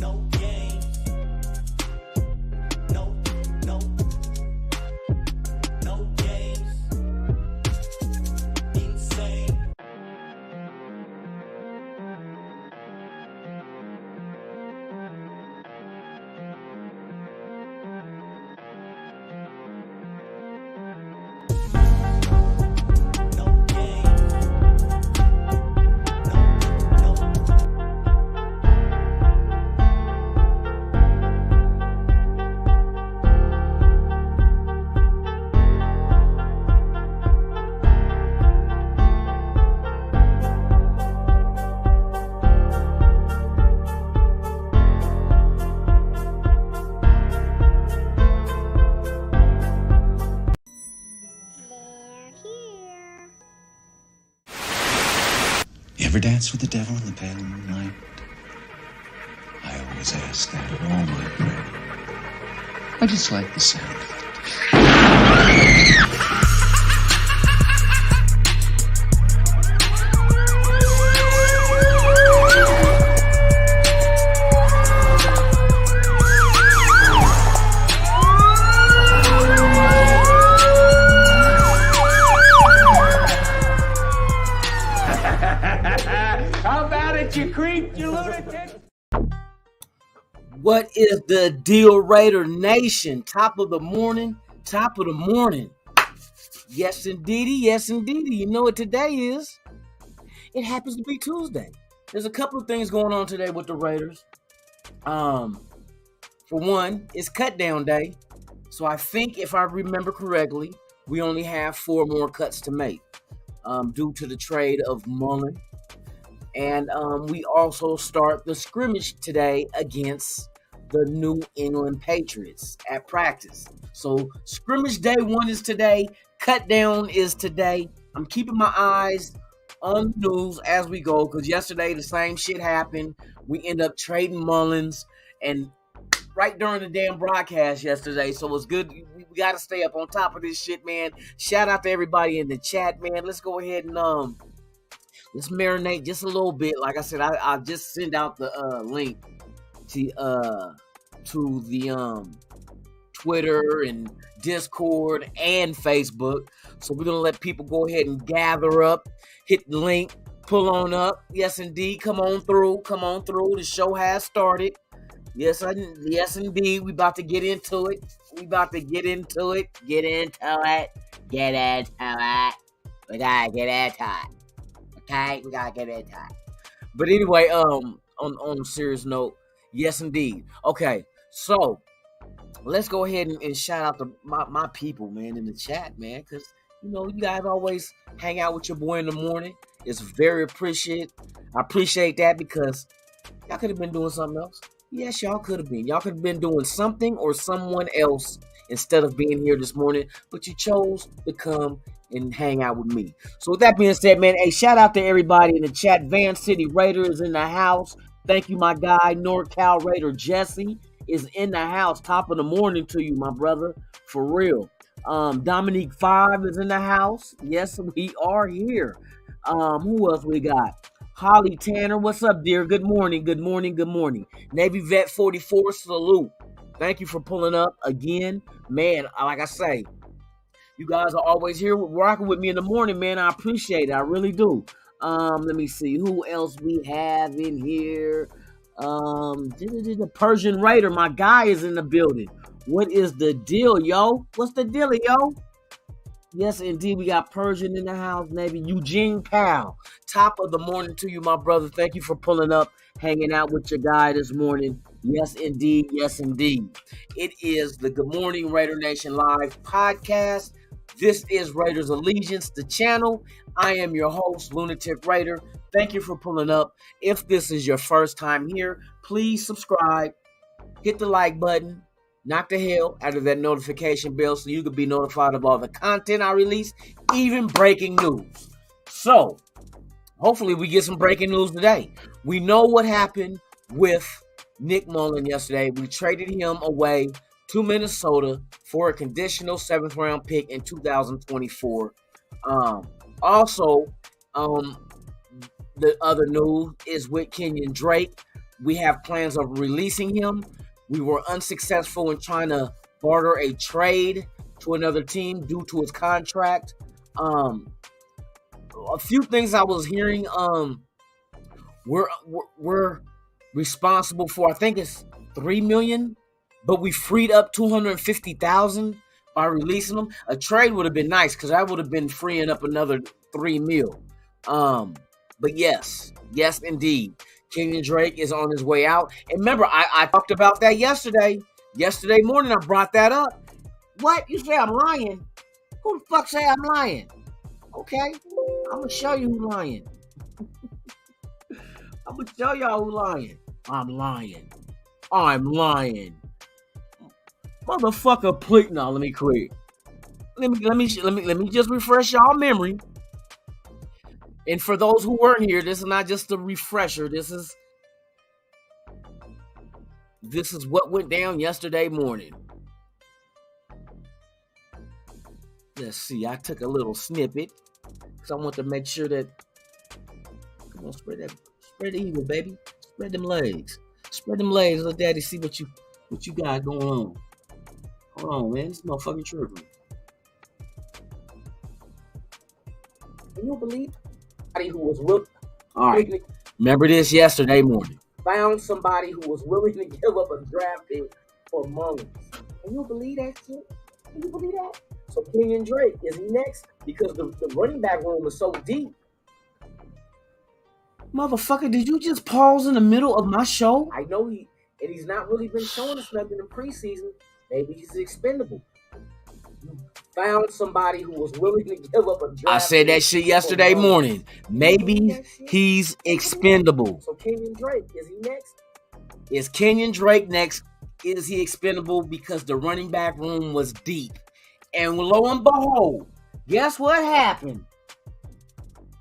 no games, no, no, no games, insane. No games, no, no. They're here. You ever dance with the devil in the pale moonlight? I always ask that of all my prey. I just like the sound of it. How about it, you creep, you lunatic? What is the deal, Raider Nation? Top of the morning, top of the morning. Yes, indeedy, yes, indeedy. You know what today is? It happens to be Tuesday. There's a couple of things going on today with the Raiders. For one, it's cut down day. So I think if I remember correctly, we only have 4 more cuts to make due to the trade of Mullen. And we also start the scrimmage today against the New England Patriots at practice. So scrimmage day 1 is today. Cut down is today. I'm keeping my eyes on the news as we go because yesterday the same shit happened. We end up trading Mullins and right during the damn broadcast yesterday. So it's good. We got to stay up on top of this shit, man. Shout out to everybody in the chat, man. Let's go ahead and let's marinate just a little bit. Like I said, I just sent out the link to the Twitter and Discord and Facebook. So we're gonna let people go ahead and gather up, hit the link, pull on up. Yes, indeed. Come on through. Come on through. The show has started. Yes, indeed. We about to get into it. We about to get into it. Get into it. Get into it. We gotta get into it. Okay, we gotta get into it. But anyway, on a serious note, yes, indeed. Okay, so let's go ahead and shout out to my people, man, in the chat, man, because you know you guys always hang out with your boy in the morning. It's very appreciated. I appreciate that because y'all could have been doing something else. Yes, y'all could have been. Y'all could have been doing something or someone else instead of being here this morning, but you chose to come and hang out with me. So with that being said, man, hey, shout out to everybody in the chat. Van City Raider is in the house. Thank you, my guy. NorCal Raider Jesse is in the house. Top of the morning to you, my brother. For real. Dominique 5 is in the house. Yes, we are here. Who else we got? Holly Tanner, what's up, dear? Good morning, good morning, good morning. Navy Vet 44, salute. Thank you for pulling up again. Man, like I say, you guys are always here rocking with me in the morning, man. I appreciate it. I really do. Let me see. Who else we have in here? The Persian Raider, my guy, is in the building. What is the deal, yo? What's the deal, yo? Yes, indeed, we got Persian in the house, maybe. Eugene Powell, top of the morning to you, my brother. Thank you for pulling up, hanging out with your guy this morning. Yes, indeed. Yes, indeed. It is the Good Morning Raider Nation Live podcast. This is Raiders Allegiance, the channel. I am your host, Lunatic Raider. Thank you for pulling up. If this is your first time here, please subscribe, hit the like button, knock the hell out of that notification bell so you can be notified of all the content I release, even breaking news. So, hopefully we get some breaking news today. We know what happened with Nick Mullen yesterday. We traded him away to Minnesota for a conditional 7th round pick in 2024. Also, the other news is with Kenyon Drake. we have plans of releasing him. We were unsuccessful in trying to barter a trade to another team due to his contract. A few things I was hearing. We're responsible for, I think it's $3 million, but we freed up $250,000 by releasing them. A trade would have been nice because I would have been freeing up another $3 million. But yes, indeed, Kenyon Drake is on his way out. And remember, I talked about that yesterday. Yesterday morning, I brought that up. What? You say I'm lying? Who the fuck say I'm lying? Okay, I'm gonna show you who lying. I'm gonna show y'all who lying. I'm lying. Motherfucker, please. No, let me quit. Let me just refresh y'all memory. And for those who weren't here, this is not just a refresher. This is what went down yesterday morning. Let's see. I took a little snippet because I want to make sure that. Come on, spread the eagle, baby. Spread them legs. Spread them legs. Let daddy see what you got going on. Hold on, man. This motherfucking tripping. Can you believe somebody who was willing? All right. Remember this yesterday morning. Found somebody who was willing to give up a draft pick for Mullins. Can you believe that shit? Can you believe that? So Kenyon Drake is next because the running back room is so deep. Motherfucker, did you just pause in the middle of my show? I know he's not really been showing us nothing in preseason. Maybe he's expendable. You found somebody who was willing to give up a draft. I said that shit yesterday morning. Maybe he's expendable. So Kenyon Drake, is he next? Is Kenyon Drake next? Is he expendable because the running back room was deep? And lo and behold, guess what happened?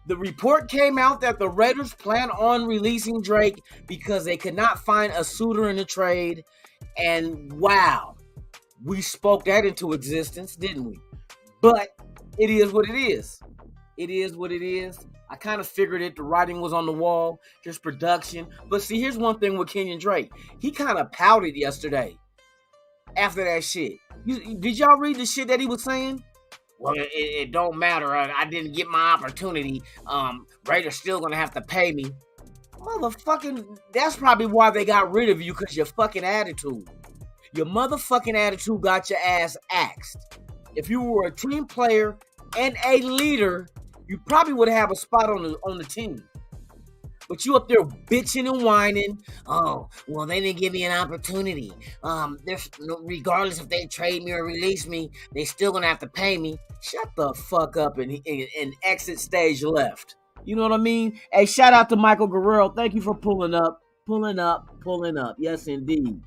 The report came out that the Raiders plan on releasing Drake because they could not find a suitor in the trade. And wow, we spoke that into existence, didn't we? But it is what it is. It is what it is. I kind of figured it. The writing was on the wall. There's production. But see, here's one thing with Kenyon Drake. He kind of pouted yesterday after that shit. Did y'all read the shit that he was saying? Well, it don't matter. I didn't get my opportunity. Raiders still gonna have to pay me. Motherfucking, that's probably why they got rid of you, because your fucking attitude. Your motherfucking attitude got your ass axed. If you were a team player and a leader, you probably would have a spot on the team. But you up there bitching and whining. Oh, well, they didn't give me an opportunity. Regardless if they trade me or release me, they still gonna have to pay me. Shut the fuck up and exit stage left. You know what I mean? Hey, shout out to Michael Guerrero. Thank you for pulling up. Yes, indeed.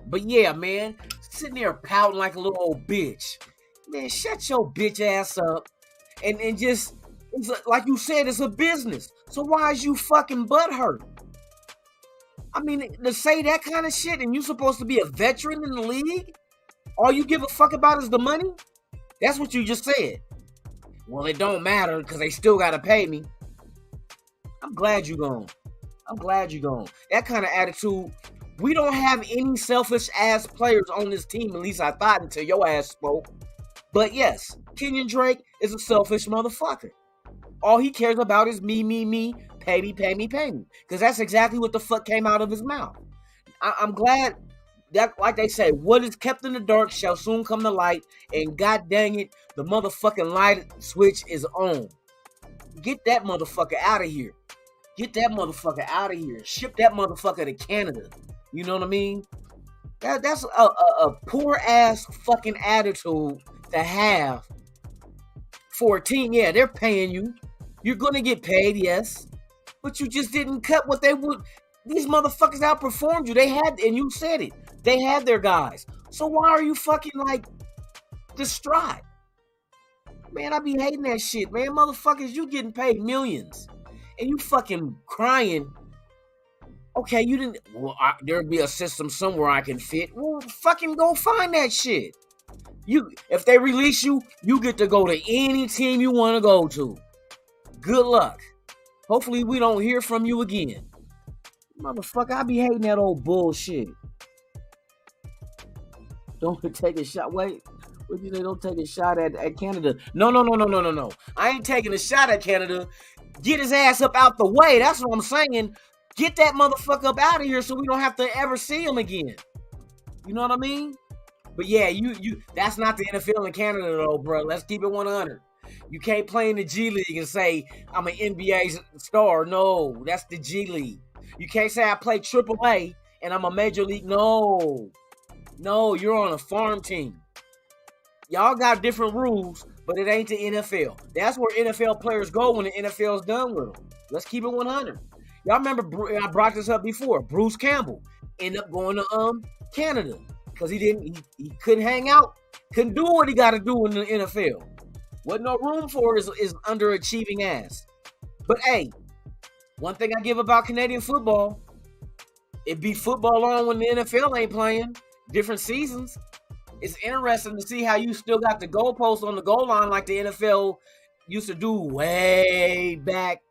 But yeah, man, sitting there pouting like a little old bitch. Man, shut your bitch ass up and just, like you said, it's a business. So why is you fucking butthurt? I mean, to say that kind of shit and you supposed to be a veteran in the league? All you give a fuck about is the money? That's what you just said. Well, it don't matter because they still got to pay me. I'm glad you gone. That kind of attitude. We don't have any selfish ass players on this team, at least I thought until your ass spoke. But yes, Kenyon Drake is a selfish motherfucker. All he cares about is me, pay me. Because that's exactly what the fuck came out of his mouth. I'm glad that, like they say, what is kept in the dark shall soon come to light. And god dang it, the motherfucking light switch is on. Get that motherfucker out of here. Ship that motherfucker to Canada. You know what I mean? That's a poor ass fucking attitude to have for a team. Yeah, they're paying you. You're gonna get paid, yes. But you just didn't cut what they would. These motherfuckers outperformed you. They had, and you said it, they had their guys. So why are you fucking like distraught? Man, I be hating that shit, man. Motherfuckers, you getting paid millions. And you fucking crying. Okay, you didn't. Well, there'll be a system somewhere I can fit. Well, fucking go find that shit. If they release you, you get to go to any team you want to go to. Good luck. Hopefully we don't hear from you again. Motherfucker, I be hating that old bullshit. Don't take a shot. Wait, what you say? Don't take a shot at Canada. No. I ain't taking a shot at Canada. Get his ass up out the way. That's what I'm saying. Get that motherfucker up out of here so we don't have to ever see him again. You know what I mean? But yeah, you that's not the NFL in Canada though, bro. Let's keep it 100. You can't play in the G League and say I'm an NBA star. No, that's the G League. You can't say I play AAA and I'm a major league. No, you're on a farm team. Y'all got different rules, but it ain't the NFL. That's where NFL players go when the NFL's done with them. Let's keep it 100. Y'all remember I brought this up before. Bruce Campbell ended up going to Canada because he couldn't hang out, couldn't do what he got to do in the NFL. Wasn't no room for his underachieving ass. But hey, one thing I give about Canadian football, it be football on when the NFL ain't playing. Different seasons. It's interesting to see how you still got the goalpost on the goal line like the NFL used to do way back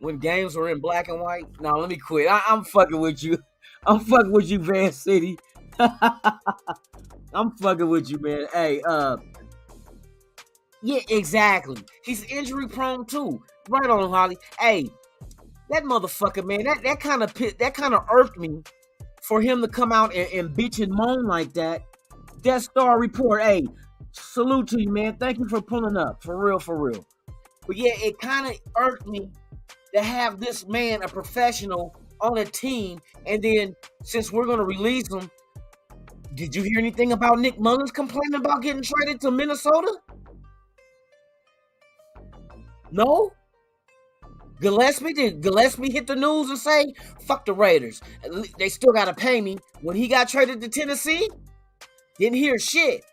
when games were in black and white. No, let me quit. I'm fucking with you. I'm fucking with you, Van City. I'm fucking with you, man. Hey, yeah, exactly. He's injury prone too. Right on, Holly. Hey, that motherfucker, man, that kind of irked me for him to come out and bitch and moan like that. Death Star Report, hey, salute to you, man. Thank you for pulling up. For real. But yeah, it kind of irked me to have this man, a professional, on a team, and then since we're going to release him, did you hear anything about Nick Mullins complaining about getting traded to Minnesota? No? Did Gillespie hit the news and say, fuck the Raiders. They still got to pay me when he got traded to Tennessee? Didn't hear shit.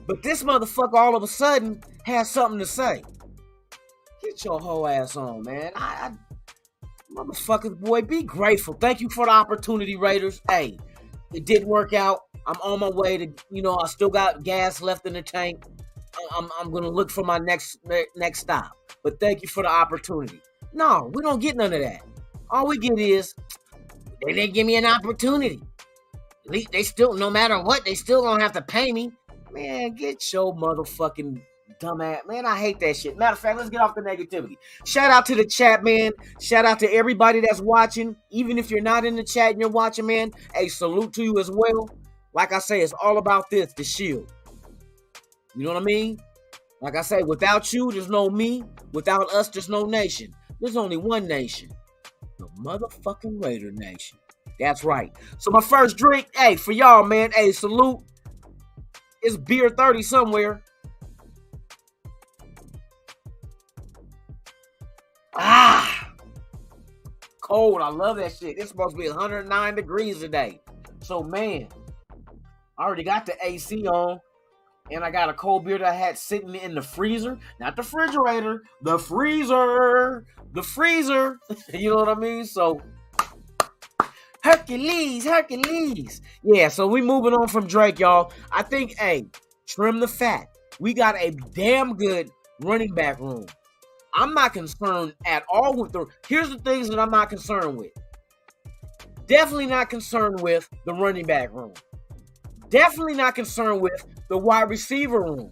But this motherfucker all of a sudden has something to say. Get your whole ass on, man. Motherfuckers, boy, be grateful. Thank you for the opportunity, Raiders. Hey, it didn't work out. I'm on my way to, I still got gas left in the tank. I'm going to look for my next stop. But thank you for the opportunity. No, we don't get none of that. All we get is, they didn't give me an opportunity. They still, no matter what, they still gonna have to pay me. Man, get your motherfucking dumb ass. Man, I hate that shit. Matter of fact, let's get off the negativity. Shout out to the chat, man. Shout out to everybody that's watching. Even if you're not in the chat and you're watching, man, hey, salute to you as well. Like I say, it's all about this, the shield. You know what I mean? Like I say, without you, there's no me. Without us, there's no nation. There's only one nation. The motherfucking Raider Nation. That's right. So my first drink, hey, for y'all, man, hey, salute. It's beer 30 somewhere. Cold. I love that shit. It's supposed to be 109 degrees today. So, man, I already got the AC on. And I got a cold beer that I had sitting in the freezer. Not the refrigerator. The freezer. The freezer. You know what I mean? So, Hercules. Yeah, so we moving on from Drake, y'all. I think, hey, trim the fat. We got a damn good running back room. I'm not concerned at all with here's the things that I'm not concerned with. Definitely not concerned with the running back room. Definitely not concerned with the wide receiver room.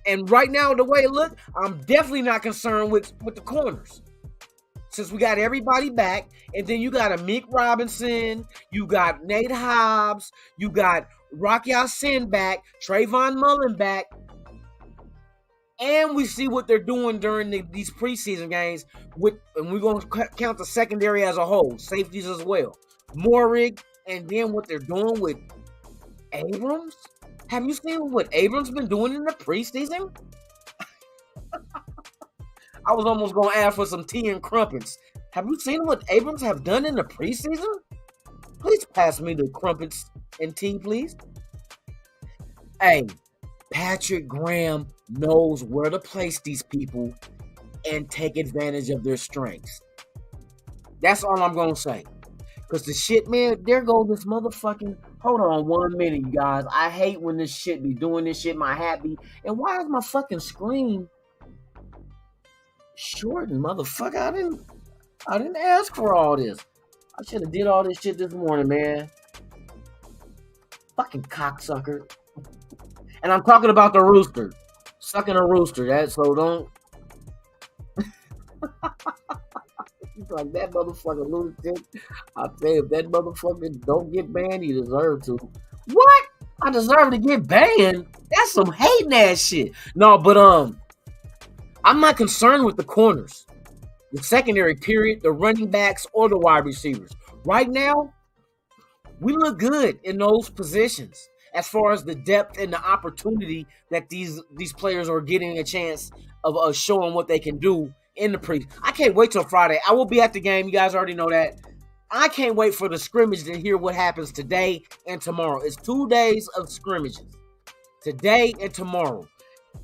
And right now, the way it looks, I'm definitely not concerned with the corners. Since we got everybody back, and then you got Amik Robinson, you got Nate Hobbs, you got Rocky Ya-Sin back, Trayvon Mullen back, and we see what they're doing during these preseason games, and we're going to count the secondary as a whole, safeties as well. Morig, and then what they're doing with Abrams. Have you seen what Abrams been doing in the preseason? I was almost going to ask for some tea and crumpets. Have you seen what Abrams have done in the preseason? Please pass me the crumpets and tea, please. Hey, Patrick Graham knows where to place these people and take advantage of their strengths. That's all I'm going to say. Because the shit, man, there goes this motherfucking... Hold on 1 minute, you guys. I hate when this shit be doing this shit. My hat be... And why is my fucking screen shortened, motherfucker? I didn't ask for all this. I should have did all this shit this morning, man. Fucking cocksucker. And I'm talking about the rooster. Sucking a rooster. That so don't. He's like that motherfucker lunatic. I tell you, if that motherfucker don't get banned, he deserves to. What? I deserve to get banned? That's some hating ass shit. No, but I'm not concerned with the corners, the secondary period, the running backs, or the wide receivers. Right now, we look good in those positions as far as the depth and the opportunity that these players are getting a chance of showing what they can do in the pre. I can't wait till Friday. I will be at the game. You guys already know that. I can't wait for the scrimmage to hear what happens today and tomorrow. It's 2 days of scrimmages, today and tomorrow.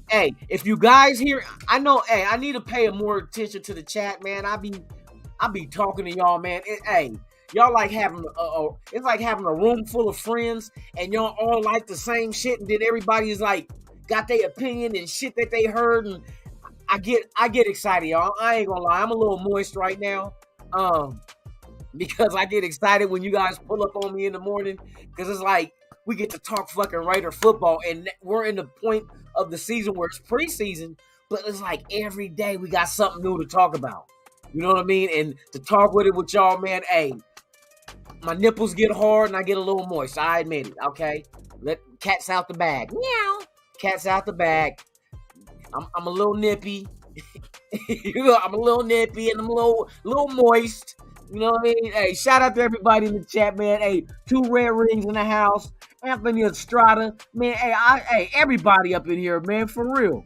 Hey, if you guys hear, I know. Hey, I need to pay more attention to the chat, man. I be talking to y'all, man. Hey, y'all like having it's like having a room full of friends, and y'all all like the same shit, and then everybody's like got their opinion and shit that they heard, and I get excited, y'all. I ain't gonna lie, I'm a little moist right now, because I get excited when you guys pull up on me in the morning, because it's like we get to talk fucking Raider football, and we're in the point of the season where it's preseason, but it's like every day we got something new to talk about. You know what I mean? And to talk with it with y'all, man, hey, my nipples get hard and I get a little moist. I admit it, okay? Let cats out the bag. Meow. Cats out the bag. I'm a little nippy. You know, I'm a little nippy and I'm a little moist. You know what I mean? Hey, shout out to everybody in the chat, man. Hey, 2 red rings in the house. Anthony Estrada. Man, hey, everybody up in here, man, for real.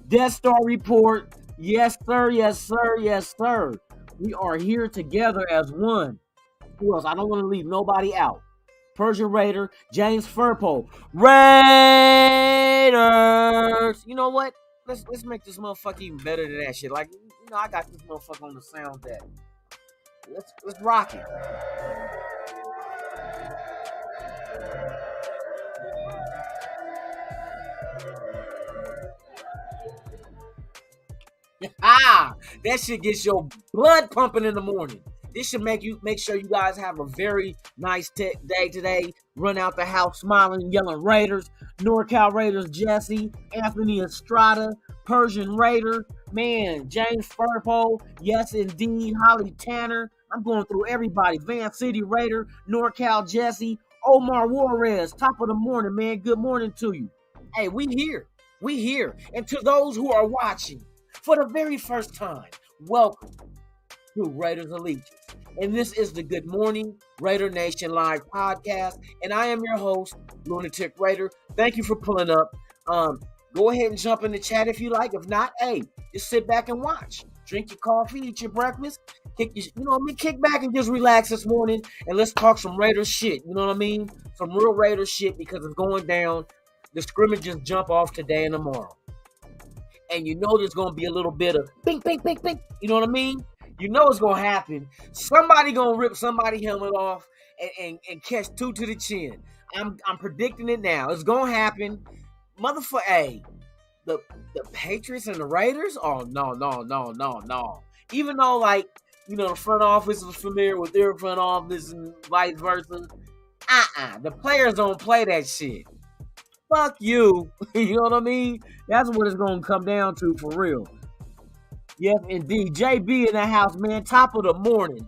Death Star Report. Yes, sir. Yes, sir. Yes, sir. We are here together as one. Who else? I don't want to leave nobody out. Persian Raider, James Furpo. Raiders. You know what? Let's make this motherfucker even better than that shit. Like, you know, I got this motherfucker on the sound deck. Let's rock it. That shit gets your blood pumping in the morning. This should make sure you guys have a very nice day today. Run out the house smiling, yelling Raiders, NorCal Raiders Jesse, Anthony Estrada, Persian Raider, man, James Furpo, yes indeed, Holly Tanner. I'm going through everybody. Van City Raider, NorCal Jesse, Omar Juarez, top of the morning, man. Good morning to you. Hey, we here. And to those who are watching for the very first time, welcome to Raiders Allegiance. And this is the Good Morning Raider Nation Live podcast. And I am your host, Lunatic Raider. Thank you for pulling up. Go ahead and jump in the chat if you like. If not, hey, just sit back and watch. Drink your coffee, eat your breakfast, kick back and just relax this morning and let's talk some Raiders shit. You know what I mean? Some real Raiders shit because it's going down. The scrimmages jump off today and tomorrow. And you know there's going to be a little bit of bing, bing, bing, bing. You know what I mean? You know it's going to happen. Somebody going to rip somebody's helmet off and catch 2 to the chin. I'm predicting it now. It's going to happen. Motherfucker, hey. The Patriots and the Raiders? Oh, no. Even though, like, you know, the front office is familiar with their front office and vice versa. The players don't play that shit. Fuck you. You know what I mean? That's what it's going to come down to for real. Yes, indeed. JB in the house, man. Top of the morning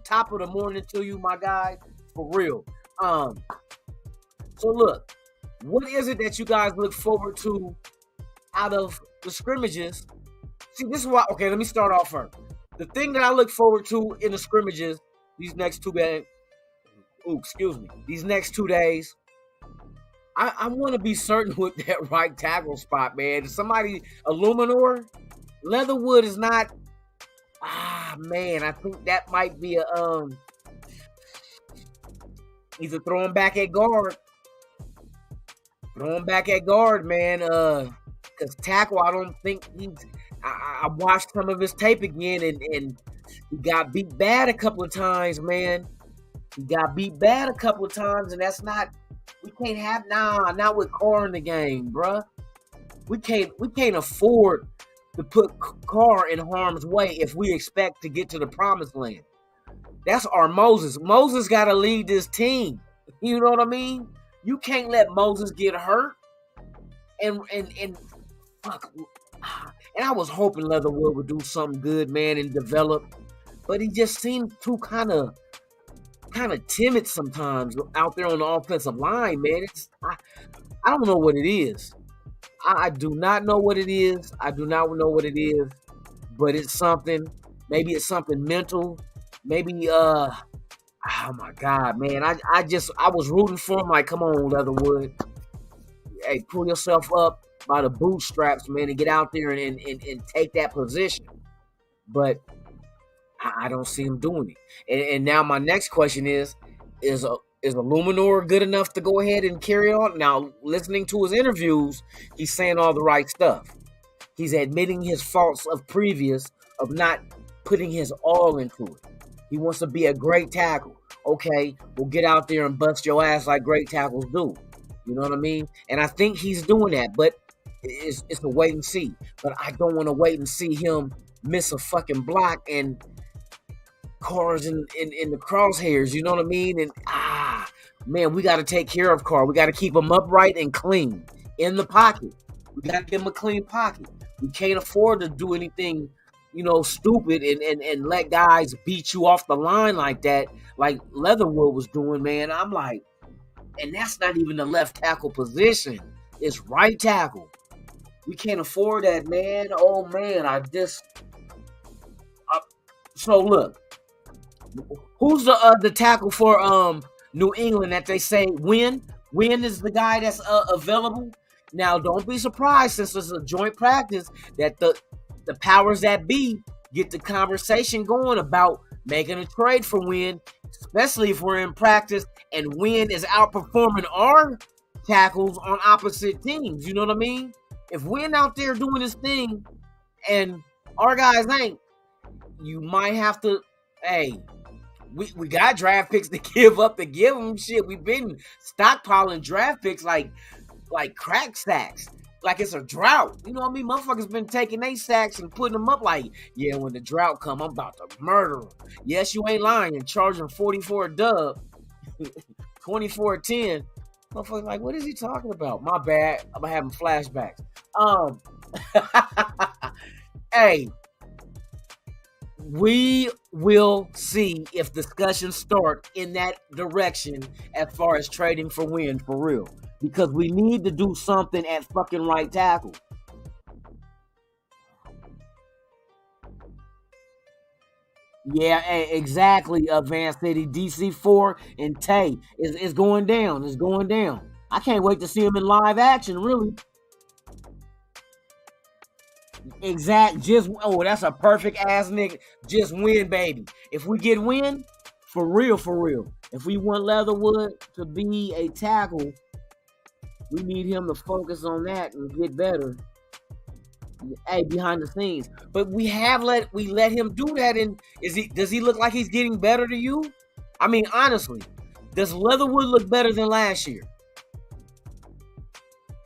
to you, my guy. For real. So, look. What is it that you guys look forward to out of the scrimmages? See, this is why. Okay, let me start off first. The thing that I look forward to in the scrimmages these next 2 days. These next 2 days. I want to be certain with that right tackle spot, man. Somebody, Illuminor, Leatherwood is not. Man, I think that might be a either throwing back at guard. Man. Because tackle, I don't think he's. I watched some of his tape again, and he got beat bad a couple of times, man. And that's not. We can't have not with Carr in the game, bruh. We can't afford to put Carr in harm's way if we expect to get to the promised land. That's our Moses. Moses got to lead this team. You know what I mean? You can't let Moses get hurt. And fuck. And I was hoping Leatherwood would do something good, man, and develop. But he just seemed too kind of timid sometimes out there on the offensive line, man. I don't know what it is. I do not know what it is. I do not know what it is. But it's something. Maybe it's something mental. Maybe oh my God, man. I was rooting for him, like, come on, Leatherwood. Hey, pull yourself up by the bootstraps, man, and get out there and take that position. But I don't see him doing it. And now my next question is Illuminor good enough to go ahead and carry on? Now, listening to his interviews, he's saying all the right stuff. He's admitting his faults of not putting his all into it. He wants to be a great tackle. Okay, we'll get out there and bust your ass like great tackles do. You know what I mean? And I think he's doing that, but it's a wait and see. But I don't want to wait and see him miss a fucking block and Carr's in the crosshairs. You know what I mean? And man, we got to take care of Carr. We got to keep him upright and clean in the pocket. We got to give him a clean pocket. We can't afford to do anything, stupid and let guys beat you off the line like that, like Leatherwood was doing, man. I'm like, and that's not even the left tackle position. It's right tackle. We can't afford that, man. Oh, man, so look, who's the tackle for New England that they say Wynn? Wynn is the guy that's available. Now, don't be surprised, since it's a joint practice, that the powers that be get the conversation going about making a trade for Wynn, especially if we're in practice and Wynn is outperforming our tackles on opposite teams. You know what I mean? If Wynn out there doing his thing and our guys ain't, you might have to, hey, we got draft picks to give up to give them shit. We've been stockpiling draft picks like crack sacks. Like it's a drought. You know what I mean? Motherfuckers been taking they sacks and putting them up like, yeah, when the drought come, I'm about to murder them. Yes, you ain't lying. And charging 44 a dub, 24-10. Motherfuckers like, what is he talking about? My bad. I'm having flashbacks. Hey, we will see if discussions start in that direction as far as trading for Wynn, for real. Because we need to do something at fucking right tackle. Yeah, exactly, Van City. DC4 and Tay is going down. It's going down. I can't wait to see him in live action, really. That's a perfect ass nigga. Just Win, baby. If we get Win, for real. If we want Leatherwood to be a tackle, we need him to focus on that and get better. Hey, behind the scenes. But we let him do that, and does he look like he's getting better to you? I mean, honestly, does Leatherwood look better than last year?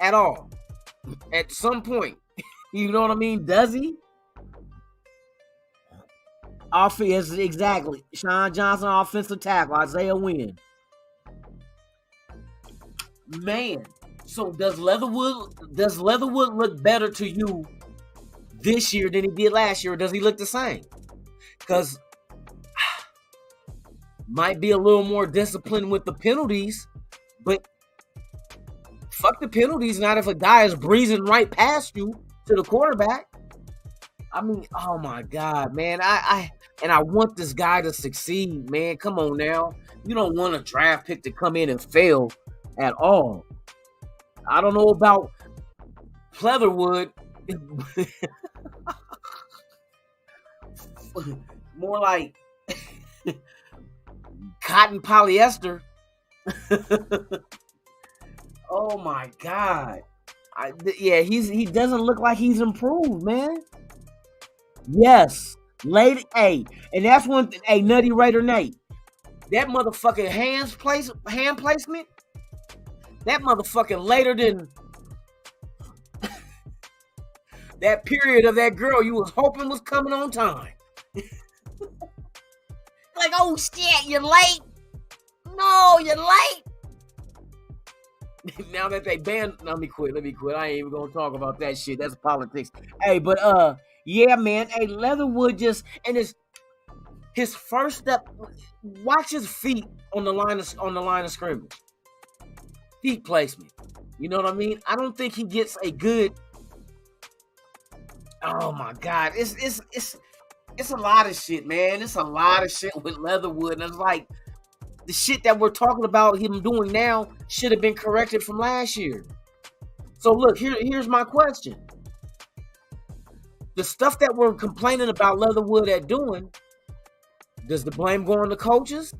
At all. At some point. You know what I mean? Does he? Exactly. Sean Johnson, offensive tackle. Isaiah Wynn. Man. So does Leatherwood look better to you this year than he did last year, or does he look the same? Because might be a little more disciplined with the penalties, but fuck the penalties. Not if a guy is breezing right past you to the quarterback. I mean, oh my God, man. I want this guy to succeed, man. Come on now. You don't want a draft pick to come in and fail at all. I don't know about Pleatherwood. More like cotton polyester. Oh my God. He doesn't look like he's improved, man. Yes. And that's one thing. Hey, Nutty Raider Nate. That motherfucking hand placement. That motherfucking later than that period of that girl you was hoping was coming on time. like, oh shit, you're late. No, you're late. Now that they banned, let me quit. I ain't even gonna talk about that shit. That's politics. Hey, but yeah, man. Hey, Leatherwood and his first step. Watch his feet on the line of scrimmage. Feet placement. You know what I mean? I don't think he gets a good. Oh my God, it's a lot of shit, man. It's a lot of shit with Leatherwood, and it's like the shit that we're talking about him doing now should have been corrected from last year. So look, here's my question: the stuff that we're complaining about Leatherwood at doing, does the blame go on the coaches?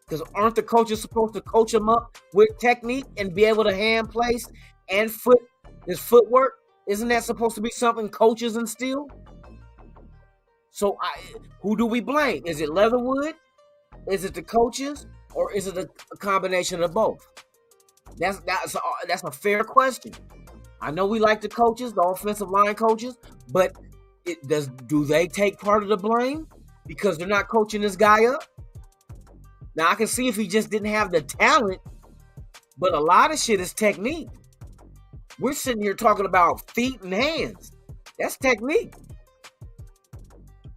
Because aren't the coaches supposed to coach him up with technique and be able to hand place and his footwork? Isn't that supposed to be something coaches instill? So who do we blame? Is it Leatherwood? Is it the coaches? Or is it a combination of both? That's a fair question. I know we like the coaches, the offensive line coaches, but do they take part of the blame because they're not coaching this guy up? Now, I can see if he just didn't have the talent, but a lot of shit is technique. We're sitting here talking about feet and hands. That's technique.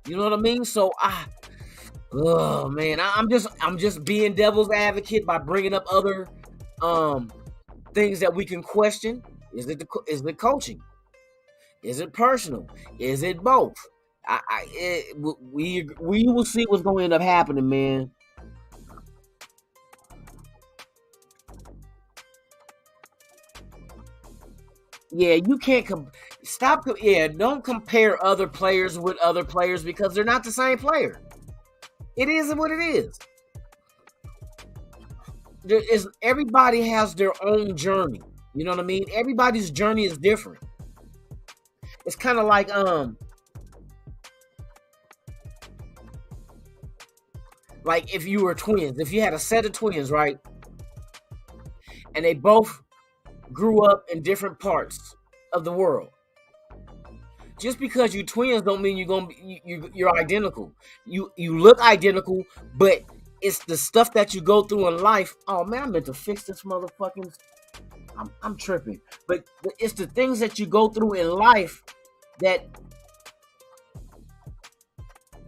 You know what I mean? So, oh man, I'm just being devil's advocate by bringing up other things that we can question. Is it coaching? Is it personal? Is it both? We will see what's going to end up happening, man. Yeah, you can't don't compare other players with other players because they're not the same player. It is what it is. Everybody has their own journey. You know what I mean? Everybody's journey is different. It's kind of like if you were twins, if you had a set of twins, right? And they both grew up in different parts of the world. Just because you twins don't mean you're identical. You look identical, but it's the stuff that you go through in life. Oh man, I meant to fix this motherfucking. I'm tripping, but it's the things that you go through in life that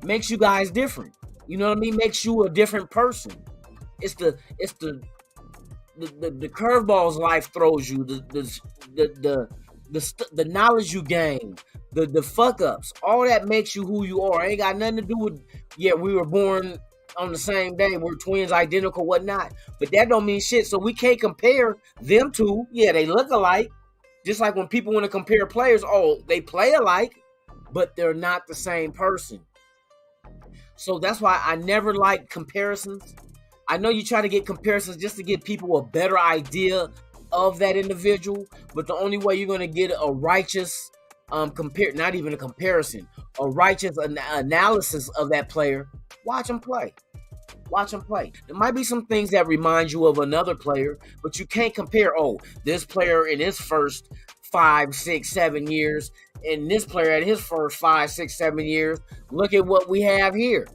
makes you guys different. You know what I mean? Makes you a different person. It's the curveballs life throws you, the knowledge you gain, the fuck ups, all that makes you who you are. Ain't got nothing to do with we were born on the same day, we're twins, identical, whatnot. But that don't mean shit. So we can't compare them two. Yeah, they look alike. Just like when people want to compare players, they play alike, but they're not the same person. So that's why I never like comparisons. I know you try to get comparisons just to give people a better idea of that individual, but the only way you're going to get a righteous not even a comparison, a righteous analysis of that player, watch them play. Watch them play. There might be some things that remind you of another player, but you can't compare, this player in his first 5, 6, 7 years and this player at his first 5, 6, 7 years. Look at what we have here.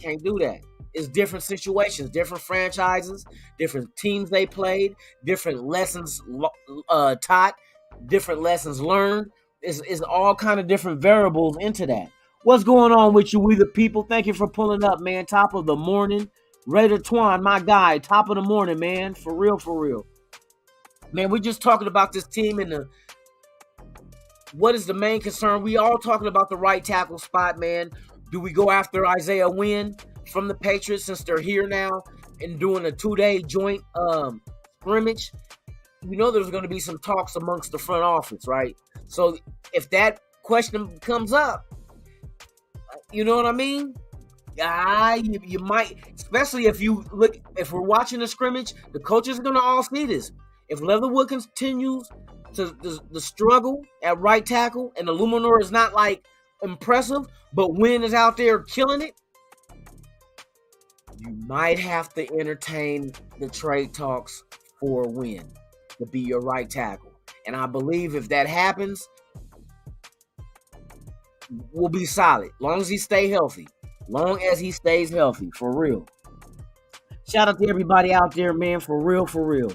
Can't do that. It's different situations, different franchises, different teams they played, different lessons taught, different lessons learned. It's all kind of different variables into that. What's going on with you, we the people? Thank you for pulling up, man. Top of the morning. Raider Twan, my guy. Top of the morning, man. For real, for real. Man, we're just talking about this team and what is the main concern. We all talking about the right tackle spot, man. Do we go after Isaiah Wynn from the Patriots since they're here now and doing a 2-day joint scrimmage? You know there's going to be some talks amongst the front office, right? So if that question comes up, you know what I mean? You might, especially if we're watching the scrimmage, the coaches are going to all see this. If Leatherwood continues to the struggle at right tackle and the Luminor is not like impressive, but Wynn is out there killing it, you might have to entertain the trade talks for Wynn to be your right tackle. And I believe if that happens, we'll be solid. Long as he stay healthy. Long as he stays healthy, for real. Shout out to everybody out there, man, for real, for real.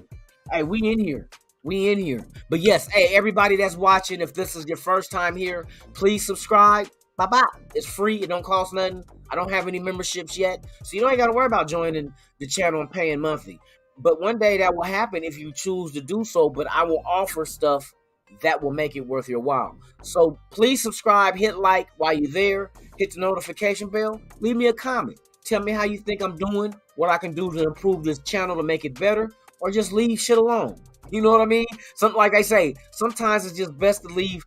Hey, we in here. We in here. But yes, hey, everybody that's watching, if this is your first time here, please subscribe. Bye-bye. It's free. It don't cost nothing. I don't have any memberships yet. So you don't got to worry about joining the channel and paying monthly. But one day that will happen if you choose to do so. But I will offer stuff that will make it worth your while. So please subscribe, hit like while you're there, hit the notification bell, leave me a comment. Tell me how you think I'm doing, what I can do to improve this channel to make it better, or just leave shit alone. You know what I mean? Something like I say, sometimes it's just best to leave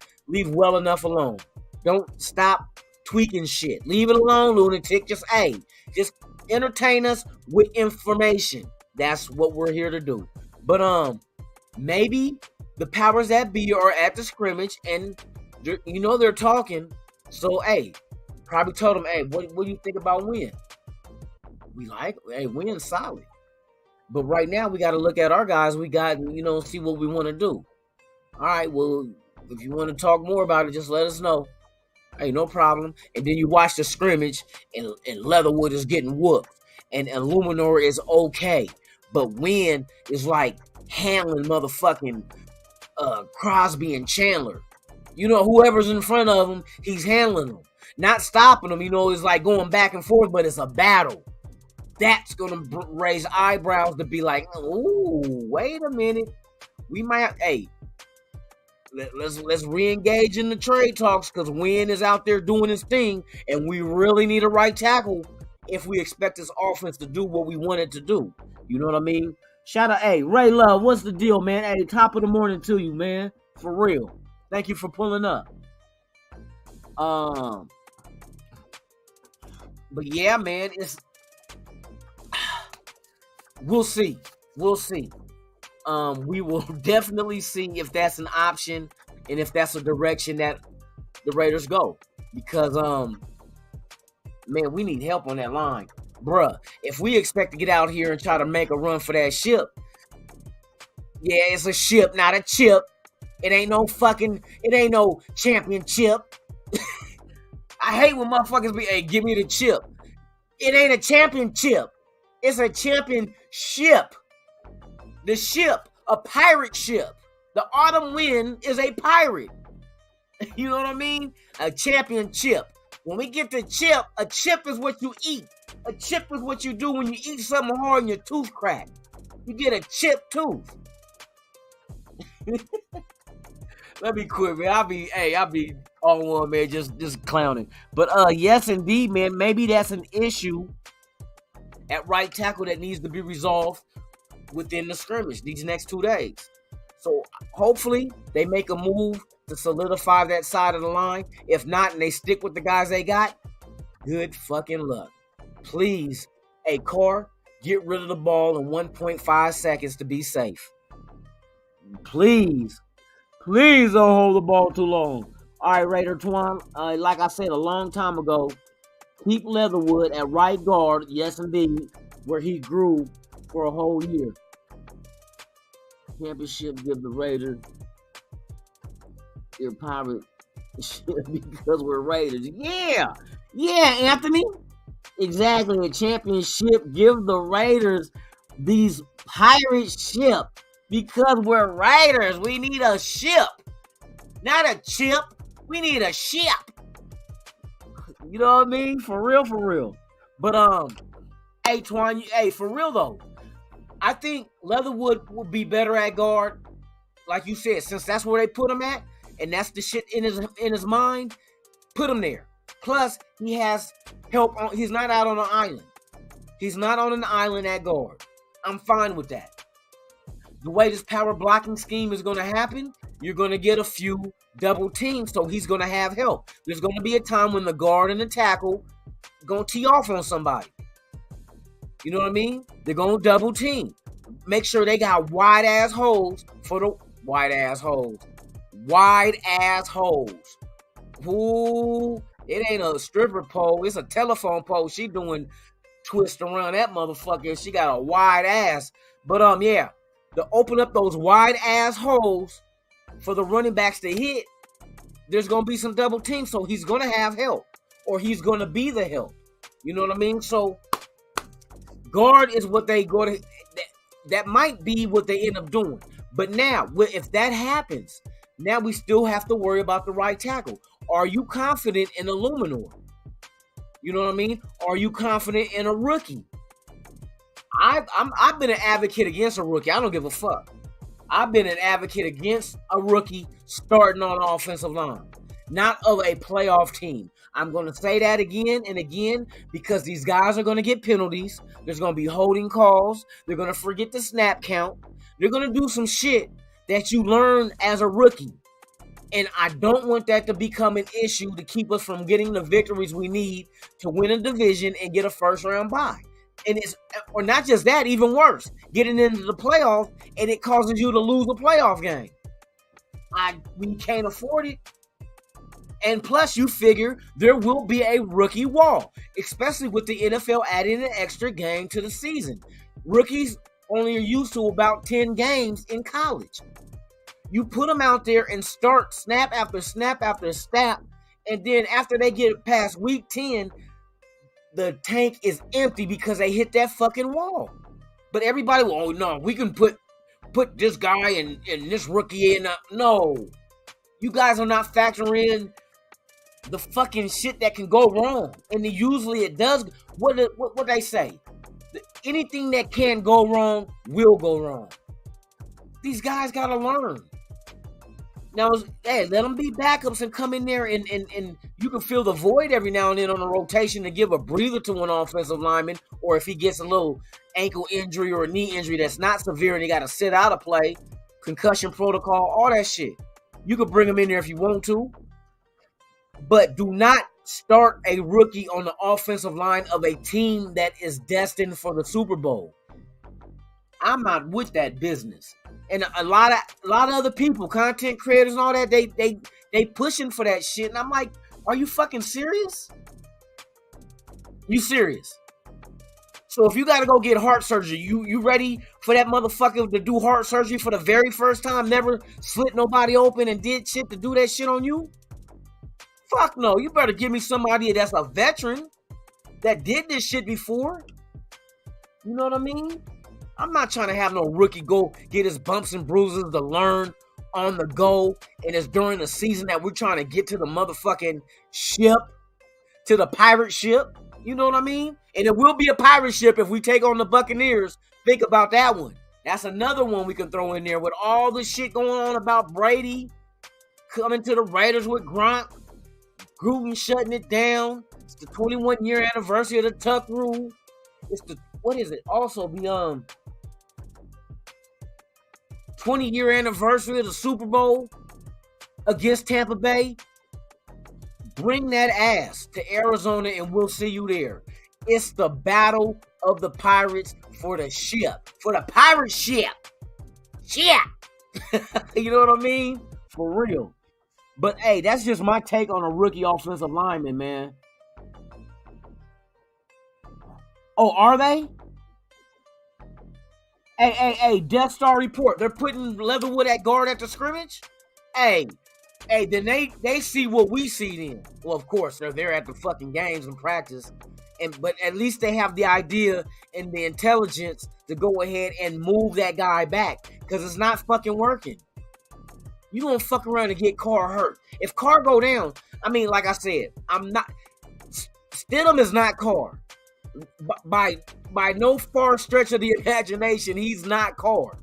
well enough alone. Don't stop tweaking shit. Leave it alone, lunatic. Just entertain us with information. That's what we're here to do. But maybe the powers that be are at the scrimmage and they're talking. So probably told them, what do you think about Win? We like, Win's solid. But right now we got to look at our guys. We got, see what we want to do. All right, well, if you want to talk more about it, just let us know. Hey, no problem. And then you watch the scrimmage, and Leatherwood is getting whooped, and Illuminor is okay, but Win is like handling motherfucking Crosby and Chandler. Whoever's in front of him, he's handling them, not stopping them. It's like going back and forth, but it's a battle. That's gonna raise eyebrows to be like, ooh, wait a minute, we might, let's re-engage in the trade talks, because Win is out there doing his thing, and we really need a right tackle if we expect this offense to do what we want it to do. You know what I mean? Shout out, Ray Love, what's the deal, man? Top of the morning to you, man, for real. Thank you for pulling up. But yeah, man, we'll see. We will definitely see if that's an option and if that's a direction that the Raiders go. Because, man, we need help on that line. Bruh, if we expect to get out here and try to make a run for that ship, yeah, it's a ship, not a chip. It ain't no championship. I hate when motherfuckers be, give me the chip. It ain't a championship. It's a championship. The ship, a pirate ship. The Autumn Wind is a pirate. You know what I mean? A championship. When we get the chip, a chip is what you eat. A chip is what you do when you eat something hard and your tooth crack. You get a chipped tooth. Let me quit, man. I'll be on one, man, just clowning. But yes, indeed, man, maybe that's an issue at right tackle that needs to be resolved within the scrimmage these next 2 days. So hopefully they make a move to solidify that side of the line. If not, and they stick with the guys they got, good fucking luck. Please, Carr, get rid of the ball in 1.5 seconds to be safe. Please don't hold the ball too long. All right, Raider Twan, like I said a long time ago, keep Leatherwood at right guard, yes indeed, where he grew for a whole year. Championship give the Raiders their pirate because we're Raiders. Yeah, Anthony. Exactly, a championship give the Raiders these pirate ship because we're Raiders. We need a ship, not a chip. We need a ship. You know what I mean? For real. But Twan, for real though, I think Leatherwood would be better at guard, like you said, since that's where they put him at, and that's the shit in his mind. Put him there. Plus, he has help. He's not out on an island. He's not on an island at guard. I'm fine with that. The way this power blocking scheme is going to happen, you're going to get a few double teams, so he's going to have help. There's going to be a time when the guard and the tackle going to tee off on somebody. You know what I mean? They're going to double team. Make sure they got wide ass holes for the wide ass holes. Ooh, it ain't a stripper pole. It's a telephone pole. She doing twist around that motherfucker. She got a wide ass. But yeah, to open up those wide ass holes for the running backs to hit, there's gonna be some double teams. So he's gonna have help, or he's gonna be the help. You know what I mean? So guard is what they go to. That might be what they end up doing. But now, if that happens, now we still have to worry about the right tackle. Are you confident in Illuminor? You know what I mean? Are you confident in a rookie? I've been an advocate against a rookie. I don't give a fuck. I've been an advocate against a rookie starting on the offensive line, not of a playoff team. I'm going to say that again and again because these guys are going to get penalties. There's going to be holding calls. They're going to forget the snap count. They're going to do some shit that you learn as a rookie. And I don't want that to become an issue to keep us from getting the victories we need to win a division and get a first-round bye. And or not just that, even worse, getting into the playoffs and it causes you to lose a playoff game. We can't afford it. And plus, you figure there will be a rookie wall, especially with the NFL adding an extra game to the season. Rookies only are used to about 10 games in college. You put them out there and start snap after snap after snap, and then after they get past week 10, the tank is empty because they hit that fucking wall. But everybody, oh no, we can put this guy and this rookie in. No, you guys are not factoring in the fucking shit that can go wrong, and usually it does. What they say? Anything that can go wrong will go wrong. These guys gotta learn. Now, hey, let them be backups and come in there and you can fill the void every now and then on a rotation to give a breather to an offensive lineman, or if he gets a little ankle injury or a knee injury that's not severe and he got to sit out of play, concussion protocol, all that shit. You could bring him in there if you want to, but do not start a rookie on the offensive line of a team that is destined for the Super Bowl. I'm not with that business. And a lot of other people, content creators and all that, they pushing for that shit. And I'm like, are you fucking serious? You serious? So if you got to go get heart surgery, you ready for that motherfucker to do heart surgery for the very first time, never slit nobody open and did shit to do that shit on you? Fuck no. You better give me somebody that's a veteran that did this shit before. You know what I mean? I'm not trying to have no rookie go get his bumps and bruises to learn on the go. And it's during the season that we're trying to get to the motherfucking ship, to the pirate ship. You know what I mean? And it will be a pirate ship if we take on the Buccaneers. Think about that one. That's another one we can throw in there with all the shit going on about Brady coming to the Raiders with Gronk, Gruden shutting it down. It's the 21-year anniversary of the Tuck Rule. It's the, what is it? Also the 20-year anniversary of the Super Bowl against Tampa Bay. Bring that ass to Arizona and we'll see you there. It's the battle of the pirates for the ship. For the pirate ship. Ship. You know what I mean? For real. But hey, that's just my take on a rookie offensive lineman, man. Oh, are they? Hey, Death Star report. They're putting Leatherwood at guard at the scrimmage? Hey, then they see what we see then. Well, of course, they're there at the fucking games and practice. But at least they have the idea and the intelligence to go ahead and move that guy back. Because it's not fucking working. You don't fuck around and get Carr hurt. If Carr go down, I mean, like I said, Stidham is not Carr. By no far stretch of the imagination, he's not Carr.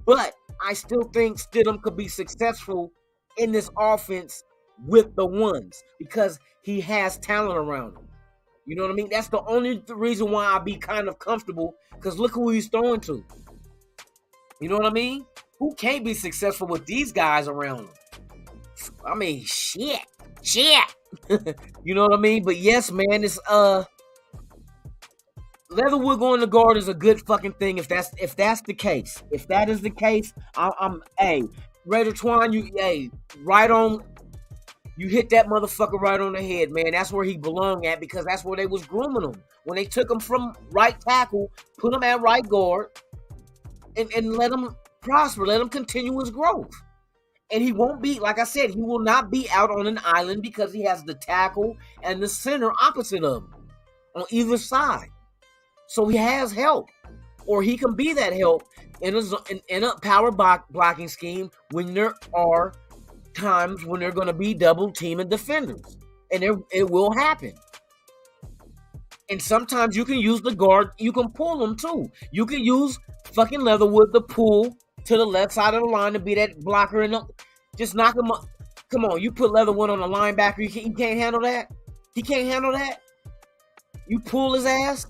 But I still think Stidham could be successful in this offense with the ones because he has talent around him. You know what I mean? That's the only reason why I'd be kind of comfortable because look who he's throwing to. You know what I mean? Who can't be successful with these guys around him? I mean, shit. You know what I mean? But yes, man, it's Leatherwood going to guard is a good fucking thing if that's the case. If that is the case, I'm Raider Twine, right on. You hit that motherfucker right on the head, man. That's where he belonged at because that's where they was grooming him. When they took him from right tackle, put him at right guard, and let him prosper, let him continue his growth. And he won't be, like I said, he will not be out on an island because he has the tackle and the center opposite of him. on either side. So he has help, or he can be that help in a power blocking scheme when there are times when they're going to be double teaming defenders, and it will happen. And sometimes you can use the guard, you can pull them too. You can use fucking Leatherwood to pull to the left side of the line to be that blocker and just knock him up. Come on, you put Leatherwood on a linebacker, he can't handle that? He can't handle that? You pull his ass?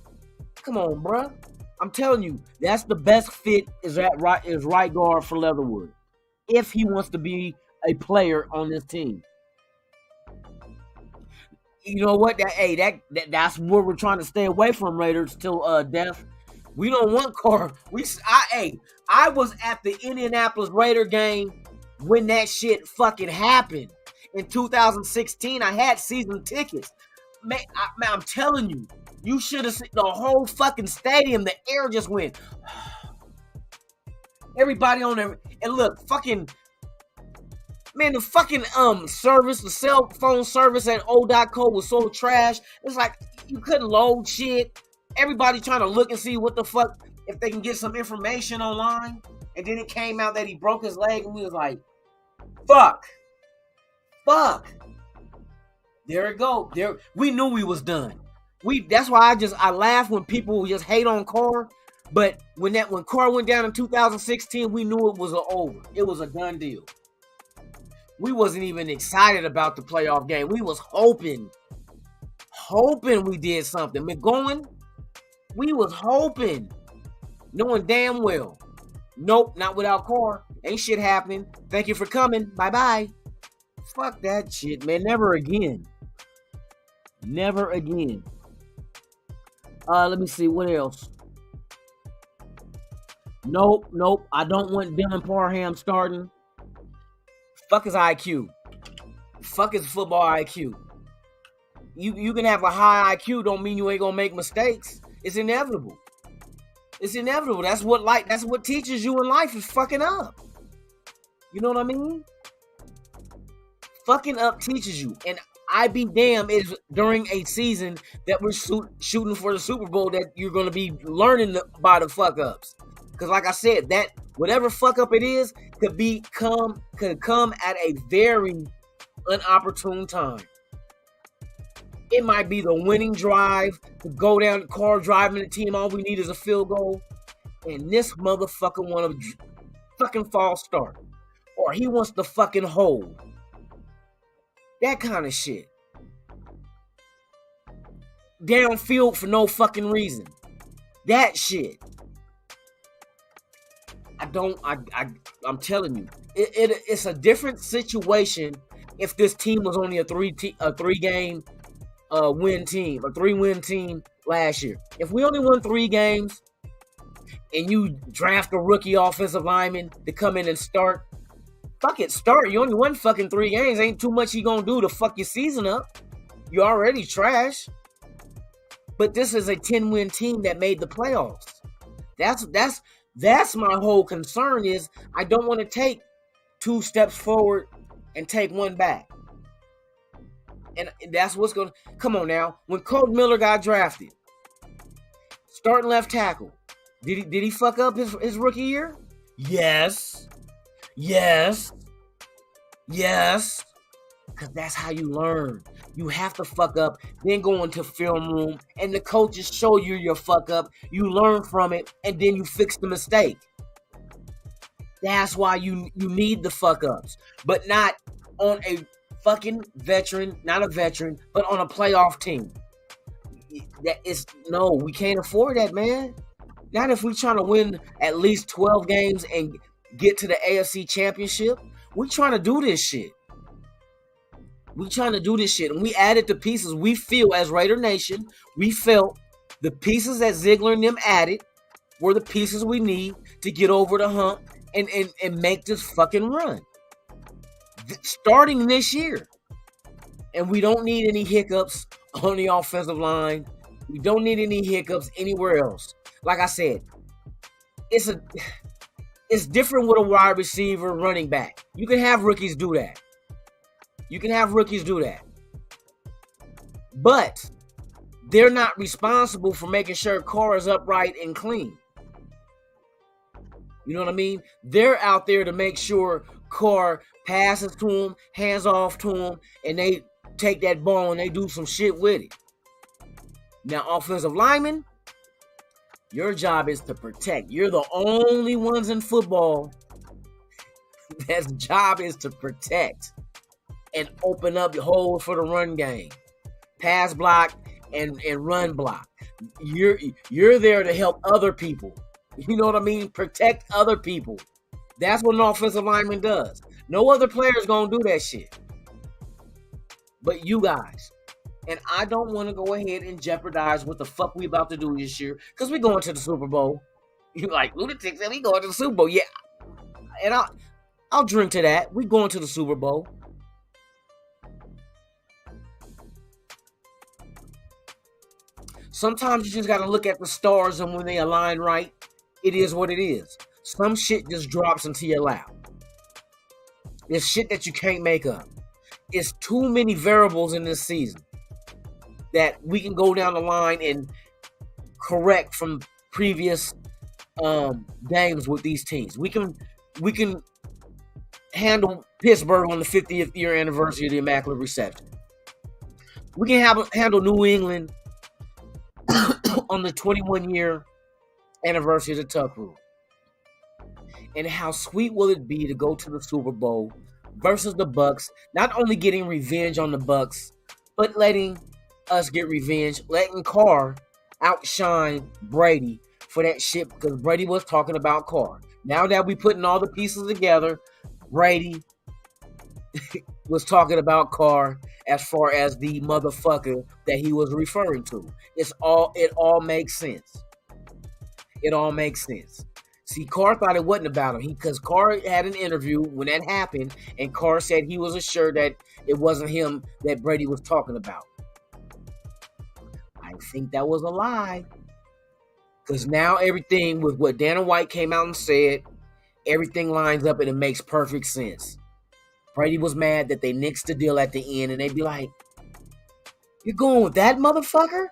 Come on, bruh. I'm telling you, that's the best fit is right guard for Leatherwood. If he wants to be a player on this team. You know what? That's where we're trying to stay away from, Raiders, till death. We don't want Carr. I was at the Indianapolis Raider game when that shit fucking happened in 2016. I had season tickets. Man, I'm telling you, you should have seen the whole fucking stadium. The air just went. Everybody on there, and look, fucking. Man, the fucking service, the cell phone service at O.co was so trash. It's like you couldn't load shit. Everybody trying to look and see what the fuck, if they can get some information online. And then it came out that he broke his leg, and we was like, fuck. There it go. There, we knew we was done. That's why I laugh when people just hate on Carr. But when Carr went down in 2016, we knew it was over. It was a done deal. We wasn't even excited about the playoff game. We was hoping we did something. McGowan, we was hoping, knowing damn well, nope, not without Carr. Ain't shit happening. Thank you for coming. Bye-bye. Fuck that shit, man. Never again. Never again. Let me see. What else? Nope. I don't want Dylan Parham starting. Fuck his IQ. Fuck his football IQ. You can have a high IQ, don't mean you ain't gonna make mistakes. It's inevitable. That's what teaches you in life is fucking up. You know what I mean? Fucking up teaches you. And I be damned is during a season that we're shooting for the Super Bowl that you're gonna be learning about the fuck ups. Because like I said, that whatever fuck up it is could come at a very inopportune time. It might be the winning drive to go down the car driving the team. All we need is a field goal. And this motherfucker want to fucking false start. Or he wants to fucking hold. That kind of shit. Downfield for no fucking reason. That shit. I'm telling you, it's a different situation if this team was only a three win team last year. If we only won 3 games and you draft a rookie offensive lineman to come in and start, fuck it, start. You only won fucking 3 games. Ain't too much you gonna do to fuck your season up. You already trash. But this is a 10-win team that made the playoffs. That's my whole concern is I don't want to take 2 steps forward and take 1 back. And that's what's going to... Come on now. When Colt Miller got drafted, starting left tackle, did he fuck up his rookie year? Yes. Because that's how you learn. You have to fuck up, then go into film room, and the coaches show you your fuck up. You learn from it, and then you fix the mistake. That's why you need the fuck ups, but not on a fucking veteran, not a veteran, but on a playoff team. We can't afford that, man. Not if we're trying to win at least 12 games and get to the AFC Championship. We're trying to do this shit. And we added the pieces. We feel as Raider Nation, we felt the pieces that Ziegler and them added were the pieces we need to get over the hump and make this fucking run. Starting this year. And we don't need any hiccups on the offensive line. We don't need any hiccups anywhere else. Like I said, it's different with a wide receiver running back. You can have rookies do that. they're not responsible for making sure Carr is upright and clean. You know what I mean? They're out there to make sure Carr passes to him, hands off to him, and they take that ball and they do some shit with it. Now, offensive linemen, your job is to protect. You're the only ones in football that's job is to protect and open up the holes for the run game. Pass block and run block. You're there to help other people. You know what I mean? Protect other people. That's what an offensive lineman does. No other player is going to do that shit. But you guys. And I don't want to go ahead and jeopardize what the fuck we about to do this year. Because we're going to the Super Bowl. You're like, Lunatic said we going to the Super Bowl. Yeah. And I'll drink to that. We going to the Super Bowl. Sometimes you just got to look at the stars, and when they align right, it is what it is. Some shit just drops into your lap. There's shit that you can't make up. It's too many variables in this season that we can go down the line and correct from previous games with these teams. We can handle Pittsburgh on the 50th year anniversary of the Immaculate Reception. We can handle New England on the 21-year anniversary of the Tuck Rule. And how sweet will it be to go to the Super Bowl versus the Bucs, not only getting revenge on the Bucs, but letting us get revenge, letting Carr outshine Brady for that shit, because Brady was talking about Carr. Now that we putting all the pieces together, Brady was talking about Carr as far as the motherfucker that he was referring to. It all makes sense. It all makes sense. See, Carr thought it wasn't about him. Because Carr had an interview when that happened, and Carr said he was assured that it wasn't him that Brady was talking about. I think that was a lie. Because now everything with what Dana White came out and said, everything lines up and it makes perfect sense. Brady was mad that they nixed the deal at the end, and they'd be like, "You're going with that motherfucker?"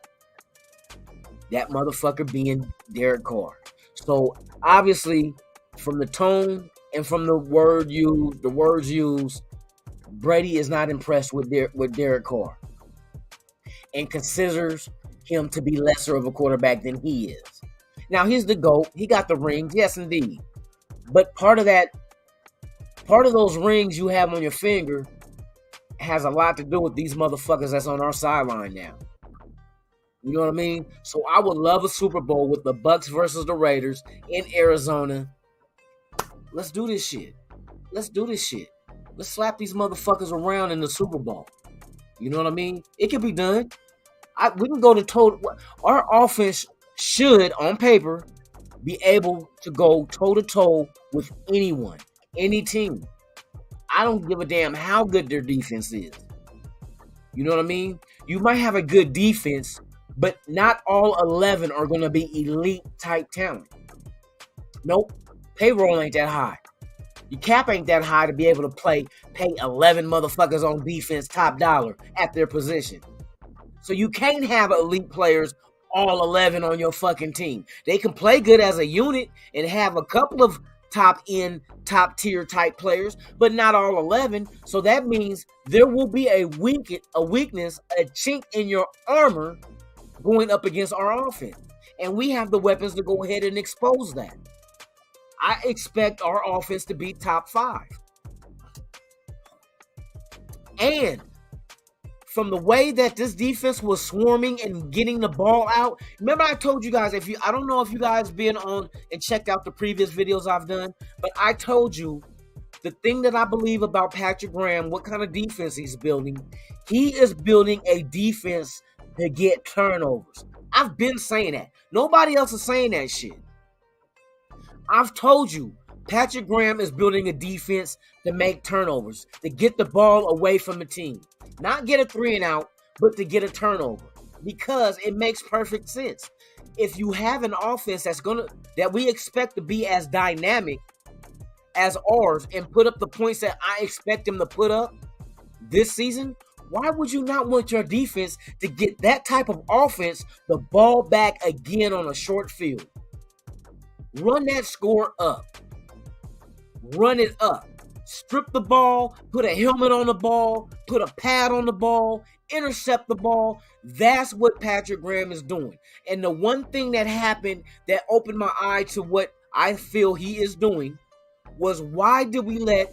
That motherfucker being Derek Carr. So obviously, from the tone and from the words used, Brady is not impressed with Derek Carr, and considers him to be lesser of a quarterback than he is. Now he's the GOAT. He got the rings, yes indeed. But part of those rings you have on your finger has a lot to do with these motherfuckers that's on our sideline now. You know what I mean? So I would love a Super Bowl with the Bucs versus the Raiders in Arizona. Let's do this shit. Let's slap these motherfuckers around in the Super Bowl. You know what I mean? It can be done. We can go to total. Our offense should, on paper, be able to go toe-to-toe with anyone, any team. I don't give a damn how good their defense is. You know what I mean? You might have a good defense, but not all 11 are going to be elite-type talent. Nope. Payroll ain't that high. Your cap ain't that high to be able to pay 11 motherfuckers on defense top dollar at their position. So you can't have elite players, all 11 on your fucking team. They can play good as a unit and have a couple of top-end, top-tier type players, but not all 11. So that means there will be a weakness, a chink in your armor going up against our offense. And we have the weapons to go ahead and expose that. I expect our offense to be top 5. And from the way that this defense was swarming and getting the ball out, remember I told you guys, I don't know if you guys been on and checked out the previous videos I've done, but I told you the thing that I believe about Patrick Graham, what kind of defense he's building. He is building a defense to get turnovers. I've been saying that. Nobody else is saying that shit. I've told you, Patrick Graham is building a defense to make turnovers, to get the ball away from the team. Not get a 3 and out, but to get a turnover. Because it makes perfect sense. If you have an offense that we expect to be as dynamic as ours and put up the points that I expect them to put up this season, Why would you not want your defense to get that type of offense, the ball back again on a short field? Run that score up. Run it up. Strip the ball, put a helmet on the ball, put a pad on the ball, intercept the ball. That's what Patrick Graham is doing. And the one thing that happened that opened my eye to what I feel he is doing was why did we trade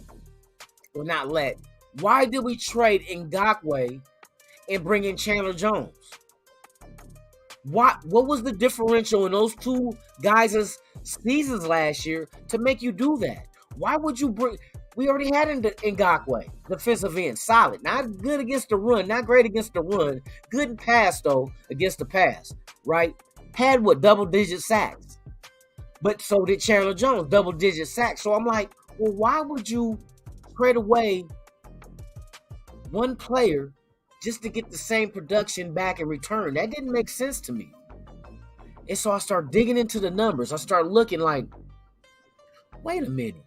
Ngakoue and bring in Chandler Jones? What was the differential in those two guys' seasons last year to make you do that? Why would you bring? We already had Ngakoue, defensive end, solid, not good against the run, not great against the run, good in pass though against the pass, right? Had what, double-digit sacks, but so did Chandler Jones, double-digit sacks. So I'm like, well, why would you trade away one player just to get the same production back in return? That didn't make sense to me. And so I start digging into the numbers. I start looking like, wait a minute.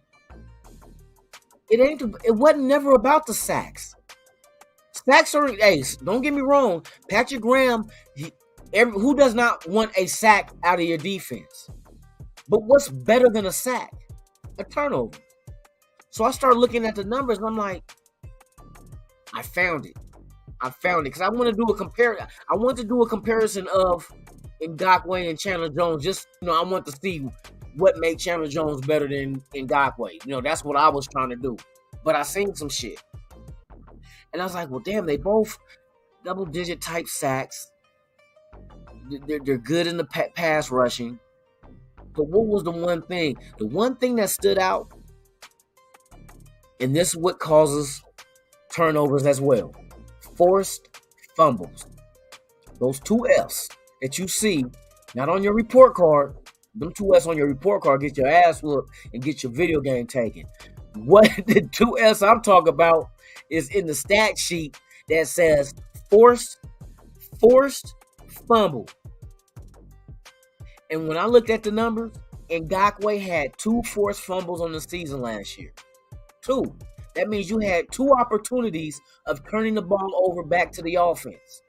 It wasn't never about the sacks. Sacks are ace. Don't get me wrong. Patrick Graham, who does not want a sack out of your defense? But what's better than a sack? A turnover. So I start looking at the numbers and I'm like, I found it because I want to do a comparison of Ngakoue and Chandler Jones. Just, I want to see what made Chandler Jones better than Ngakoue. That's what I was trying to do. But I seen some shit. And I was like, well, damn, they both double-digit type sacks. They're good in the pass rushing. But what was the one thing? The one thing that stood out, and this is what causes turnovers as well. Forced fumbles. Those two F's that you see, not on your report card. Them two F's on your report card get your ass whooped and get your video game taken. What the two F's I'm talking about is in the stat sheet that says forced fumble. And when I looked at the numbers, Ngakoue had 2 forced fumbles on the season last year. 2. That means you had 2 opportunities of turning the ball over back to the offense.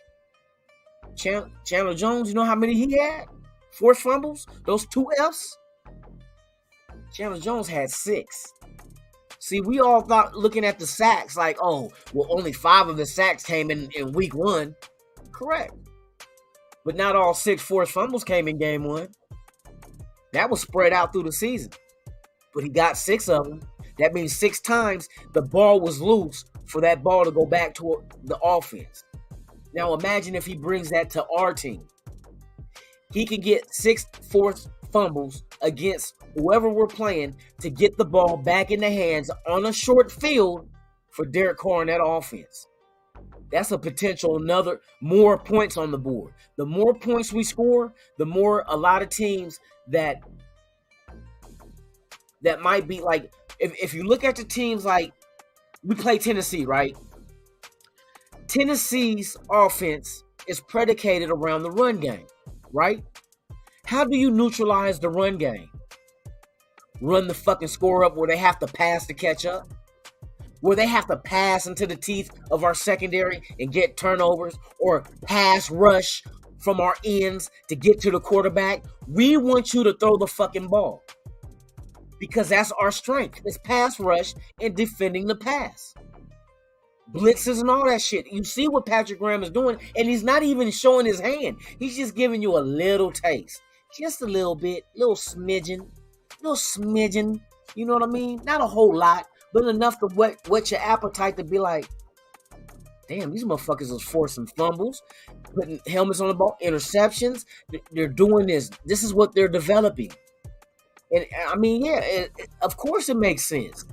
Chandler Jones, you know how many he had? Forced fumbles? Those 2 F's? Chandler Jones had 6. See, we all thought looking at the sacks like, oh, well, only 5 of his sacks came in week 1. Correct. But not all 6 forced fumbles came in game 1. That was spread out through the season. But he got 6 of them. That means 6 times the ball was loose for that ball to go back to the offense. Now imagine if he brings that to our team. He can get 6 forced fumbles against whoever we're playing to get the ball back in the hands on a short field for Derek Carr and that offense. That's a potential more points on the board. The more points we score, the more a lot of teams that might be like, if you look at the teams like, we play Tennessee, right? Tennessee's offense is predicated around the run game, right? How do you neutralize the run game? Run the fucking score up where they have to pass to catch up? Where they have to pass into the teeth of our secondary and get turnovers, or pass rush from our ends to get to the quarterback? We want you to throw the fucking ball because that's our strength. It's pass rush and defending the pass. Blitzes and all that shit. You see what Patrick Graham is doing, and he's not even showing his hand. He's just giving you a little taste. Just a little bit, little smidgen. You know what I mean? Not a whole lot, but enough to whet your appetite to be like, damn, these motherfuckers is forcing fumbles, putting helmets on the ball, interceptions. They're doing this. This is what they're developing. And I mean, yeah, of course it makes sense.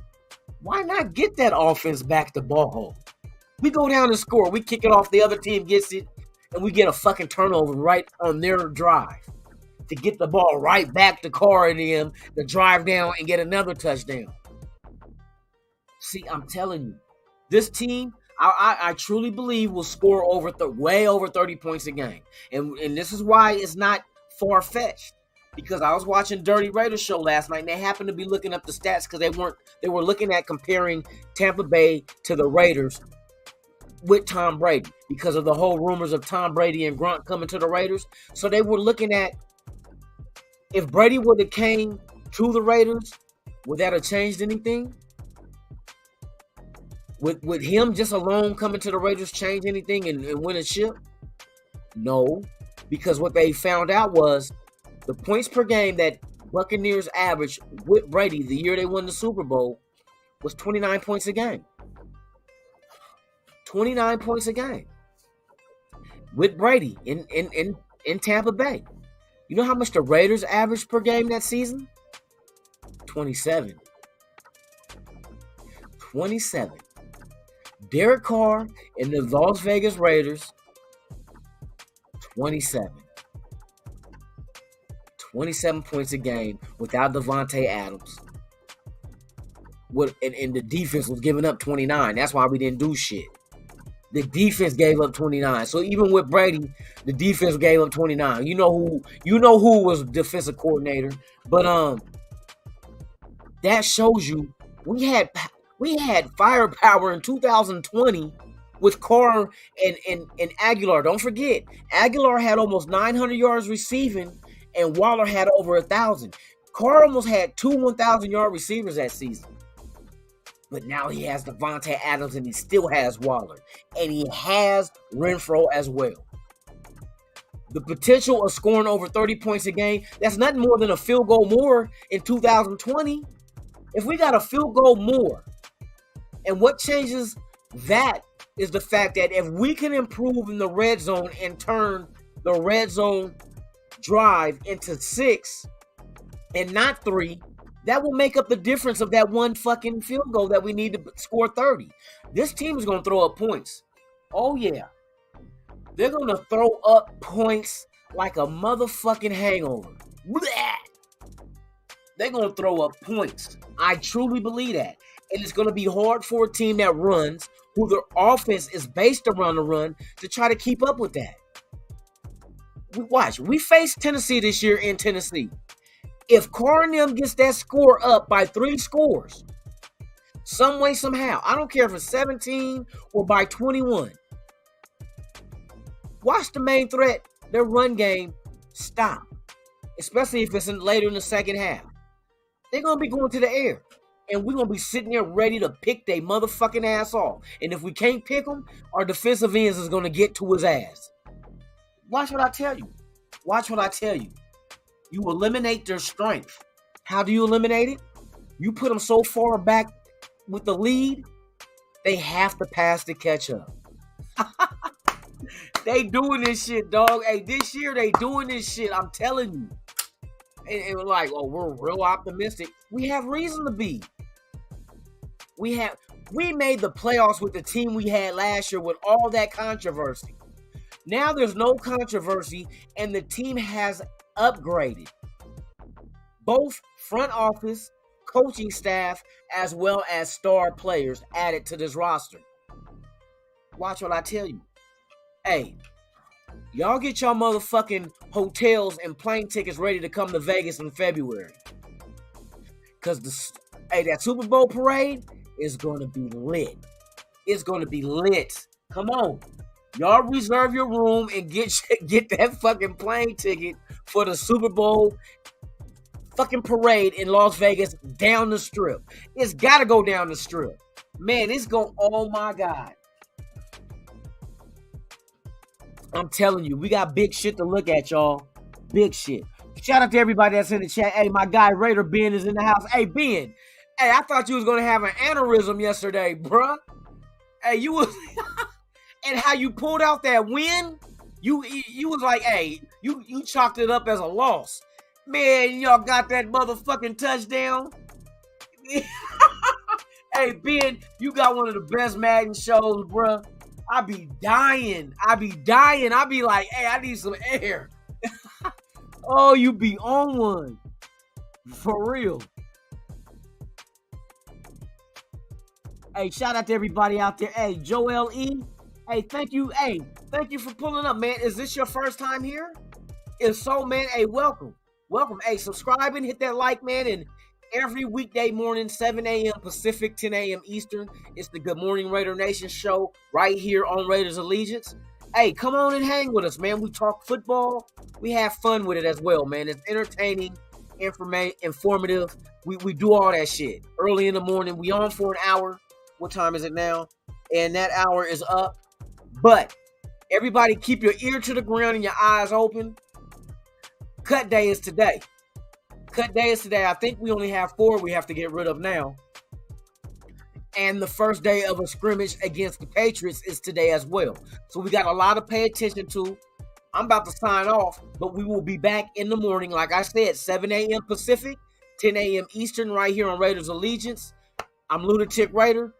Why not get that offense back to ball? We go down and score. We kick it off. The other team gets it, and we get a fucking turnover right on their drive to get the ball right back to Carr and them to drive down and get another touchdown. See, I'm telling you, this team, I truly believe will score way over 30 points a game. And this is why it's not far-fetched. Because I was watching Dirty Raiders show last night, and they happened to be looking up the stats because they were looking at comparing Tampa Bay to the Raiders with Tom Brady because of the whole rumors of Tom Brady and Gronk coming to the Raiders. So they were looking at if Brady would have came to the Raiders, would that have changed anything? Would him just alone coming to the Raiders change anything and win a ship? No, because what they found out was the points per game that Buccaneers averaged with Brady the year they won the Super Bowl was 29 points a game. 29 points a game with Brady in Tampa Bay. You know how much the Raiders averaged per game that season? 27. 27. Derek Carr and the Las Vegas Raiders, 27. 27 points a game without Devontae Adams. And the defense was giving up 29. That's why we didn't do shit. The defense gave up 29. So even with Brady, the defense gave up 29. You know who was defensive coordinator. But that shows you we had firepower in 2020 with Carr and Aguilar. Don't forget, Aguilar had almost 900 yards receiving, and Waller had over 1,000. Carr almost had two 1,000-yard receivers that season. But now he has Devontae Adams, and he still has Waller. And he has Renfrow as well. The potential of scoring over 30 points a game, that's nothing more than a field goal more in 2020. If we got a field goal more, and what changes that is the fact that if we can improve in the red zone and turn the red zone drive into 6 and not 3, that will make up the difference of that one fucking field goal that we need to score 30. This team is going to throw up points. Oh, yeah. They're going to throw up points like a motherfucking hangover. Blah! They're going to throw up points. I truly believe that. And it's going to be hard for a team that runs, who their offense is based around the run, to try to keep up with that. Watch. We faced Tennessee this year in Tennessee. If Carr and them gets that score up by 3 scores, some way, somehow, I don't care if it's 17 or by 21, watch the main threat, their run game, stop. Especially if it's later in the second half. They're going to be going to the air. And we're going to be sitting there ready to pick their motherfucking ass off. And if we can't pick them, our defensive ends is going to get to his ass. Watch what I tell you. Watch what I tell you. You eliminate their strength. How do you eliminate it? You put them so far back with the lead, they have to pass to catch up. They doing this shit, dog. Hey, this year they doing this shit. I'm telling you. And we're like, oh, we're real optimistic. We have reason to be. We made the playoffs with the team we had last year with all that controversy. Now there's no controversy, and the team has upgraded. Both front office, coaching staff, as well as star players added to this roster. Watch what I tell you. Hey, y'all get y'all motherfucking hotels and plane tickets ready to come to Vegas in February. Because that Super Bowl parade is going to be lit. It's going to be lit. Come on. Y'all reserve your room and get that fucking plane ticket for the Super Bowl fucking parade in Las Vegas down the strip. It's got to go down the strip. Man, it's going, oh my God. I'm telling you, we got big shit to look at, y'all. Big shit. Shout out to everybody that's in the chat. Hey, my guy Raider Ben is in the house. Hey, Ben. Hey, I thought you was going to have an aneurysm yesterday, bruh. Hey, you was... and how you pulled out that win, you was like, hey, you chalked it up as a loss. Man, y'all got that motherfucking touchdown. Hey, Ben, you got one of the best Madden shows, bruh. I be dying. I be like, hey, I need some air. Oh, you be on one. For real. Hey, shout out to everybody out there. Hey, Joel E. Hey, thank you. Hey, thank you for pulling up, man. Is this your first time here? If so, man, hey, welcome. Welcome. Hey, subscribe and hit that like, man, and every weekday morning, 7 a.m. Pacific, 10 a.m. Eastern. It's the Good Morning Raider Nation show right here on Raiders Allegiance. Hey, come on and hang with us, man. We talk football. We have fun with it as well, man. It's entertaining, informative. We do all that shit. Early in the morning, we on for an hour. What time is it now? And that hour is up. But everybody keep your ear to the ground and your eyes open. Cut day is today. Cut day is today. I think we only have 4 we have to get rid of now. And the first day of a scrimmage against the Patriots is today as well. So we got a lot to pay attention to. I'm about to sign off, but we will be back in the morning, like I said, 7 a.m. Pacific, 10 a.m. Eastern, right here on Raiders Allegiance. I'm Lunatic Raider.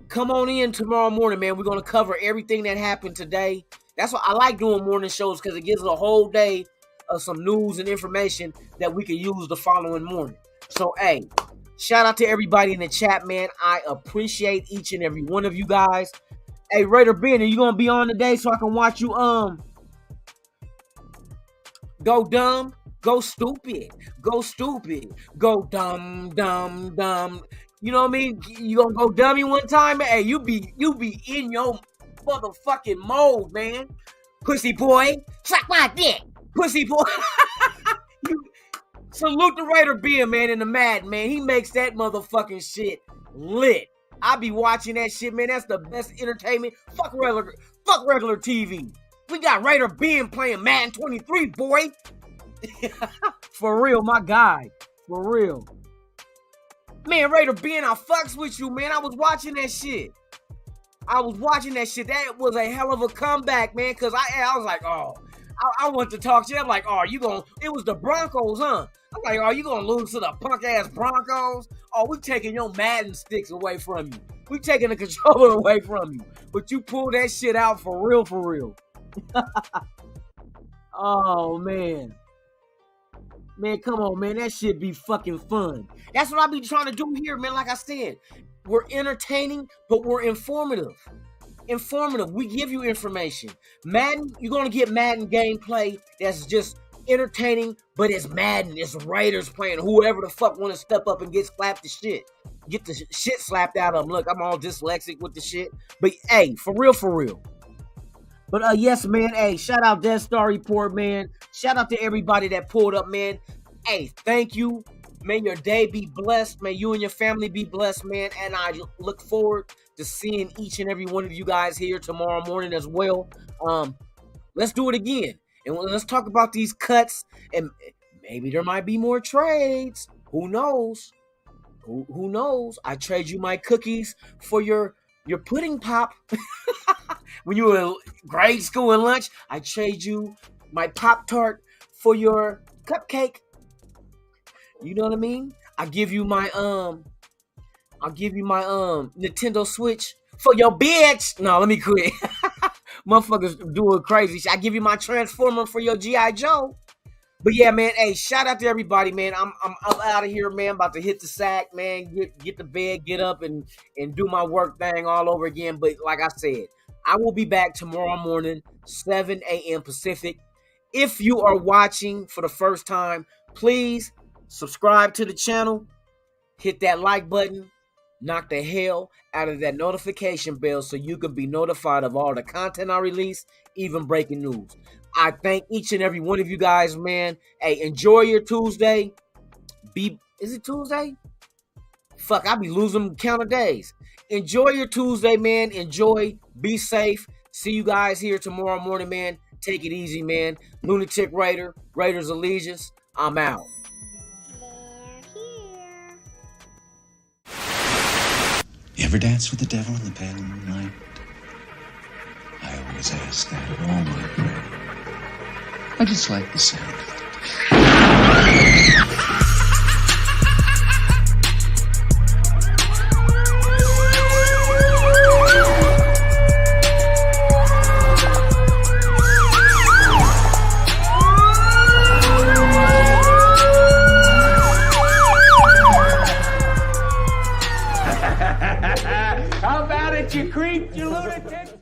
Come on in tomorrow morning, man. We're going to cover everything that happened today. That's why I like doing morning shows, because it gives us a whole day of some news and information that we can use the following morning. So, hey, shout out to everybody in the chat, man. I appreciate each and every one of you guys. Hey, Raider Ben, are you going to be on today so I can watch you go dumb, go stupid, go dumb. You know what I mean? You gonna go dummy one time? Hey, you be in your motherfucking mode, man. Pussy boy. Suck my dick. Pussy boy. Salute the Raider Ben, man, in the Madden, man. He makes that motherfucking shit lit. I be watching that shit, man. That's the best entertainment. Fuck regular TV. We got Raider Ben playing Madden 23, boy. For real, my guy. For real. Man, Raider Ben, I fucks with you, man. I was watching that shit. That was a hell of a comeback, man, because I was like, oh, I want to talk to you. I'm like, oh, it was the Broncos, huh? I'm like, oh, you going to lose to the punk-ass Broncos? Oh, we taking your Madden sticks away from you. We taking the controller away from you. But you pulled that shit out for real. Oh, man. Man, come on, man. That shit be fucking fun. That's what I be trying to do here, man. Like I said, we're entertaining, but we're informative. We give you information. Madden, you're going to get Madden gameplay that's just entertaining, but it's Madden. It's Raiders playing. Whoever the fuck want to step up and get slapped the shit. Get the shit slapped out of them. Look, I'm all dyslexic with the shit. But, hey, for real. But yes, man, hey, shout out Death Star Report, man. Shout out to everybody that pulled up, man. Hey, thank you. May your day be blessed. May you and your family be blessed, man. And I look forward to seeing each and every one of you guys here tomorrow morning as well. Let's do it again. And let's talk about these cuts. And maybe there might be more trades. Who knows? Who knows? I trade you my cookies for your pudding pop. When you were in grade school and lunch, I trade you my Pop-Tart for your cupcake. You know what I mean? I give you my Nintendo Switch for your bitch. No, let me quit. Motherfuckers doing crazy shit. I give you my Transformer for your G.I. Joe. But yeah, man, hey, shout out to everybody, man. I'm out of here, man. About to hit the sack, man. Get to bed, get up and do my work thing all over again. But like I said, I will be back tomorrow morning, 7 a.m. Pacific. If you are watching for the first time, please subscribe to the channel. Hit that like button. Knock the hell out of that notification bell so you can be notified of all the content I release, even breaking news. I thank each and every one of you guys, man. Hey, enjoy your Tuesday. Is it Tuesday? Fuck, I be losing count of days. Enjoy your Tuesday, man. Enjoy. Be safe. See you guys here tomorrow morning, man. Take it easy, man. Lunatic Raider, Raiders Allegiance. I'm out. They're here. You ever dance with the devil in the pale moonlight? I always ask that of all my prey. I just like the sound of it. How about it, you creep, you lunatic?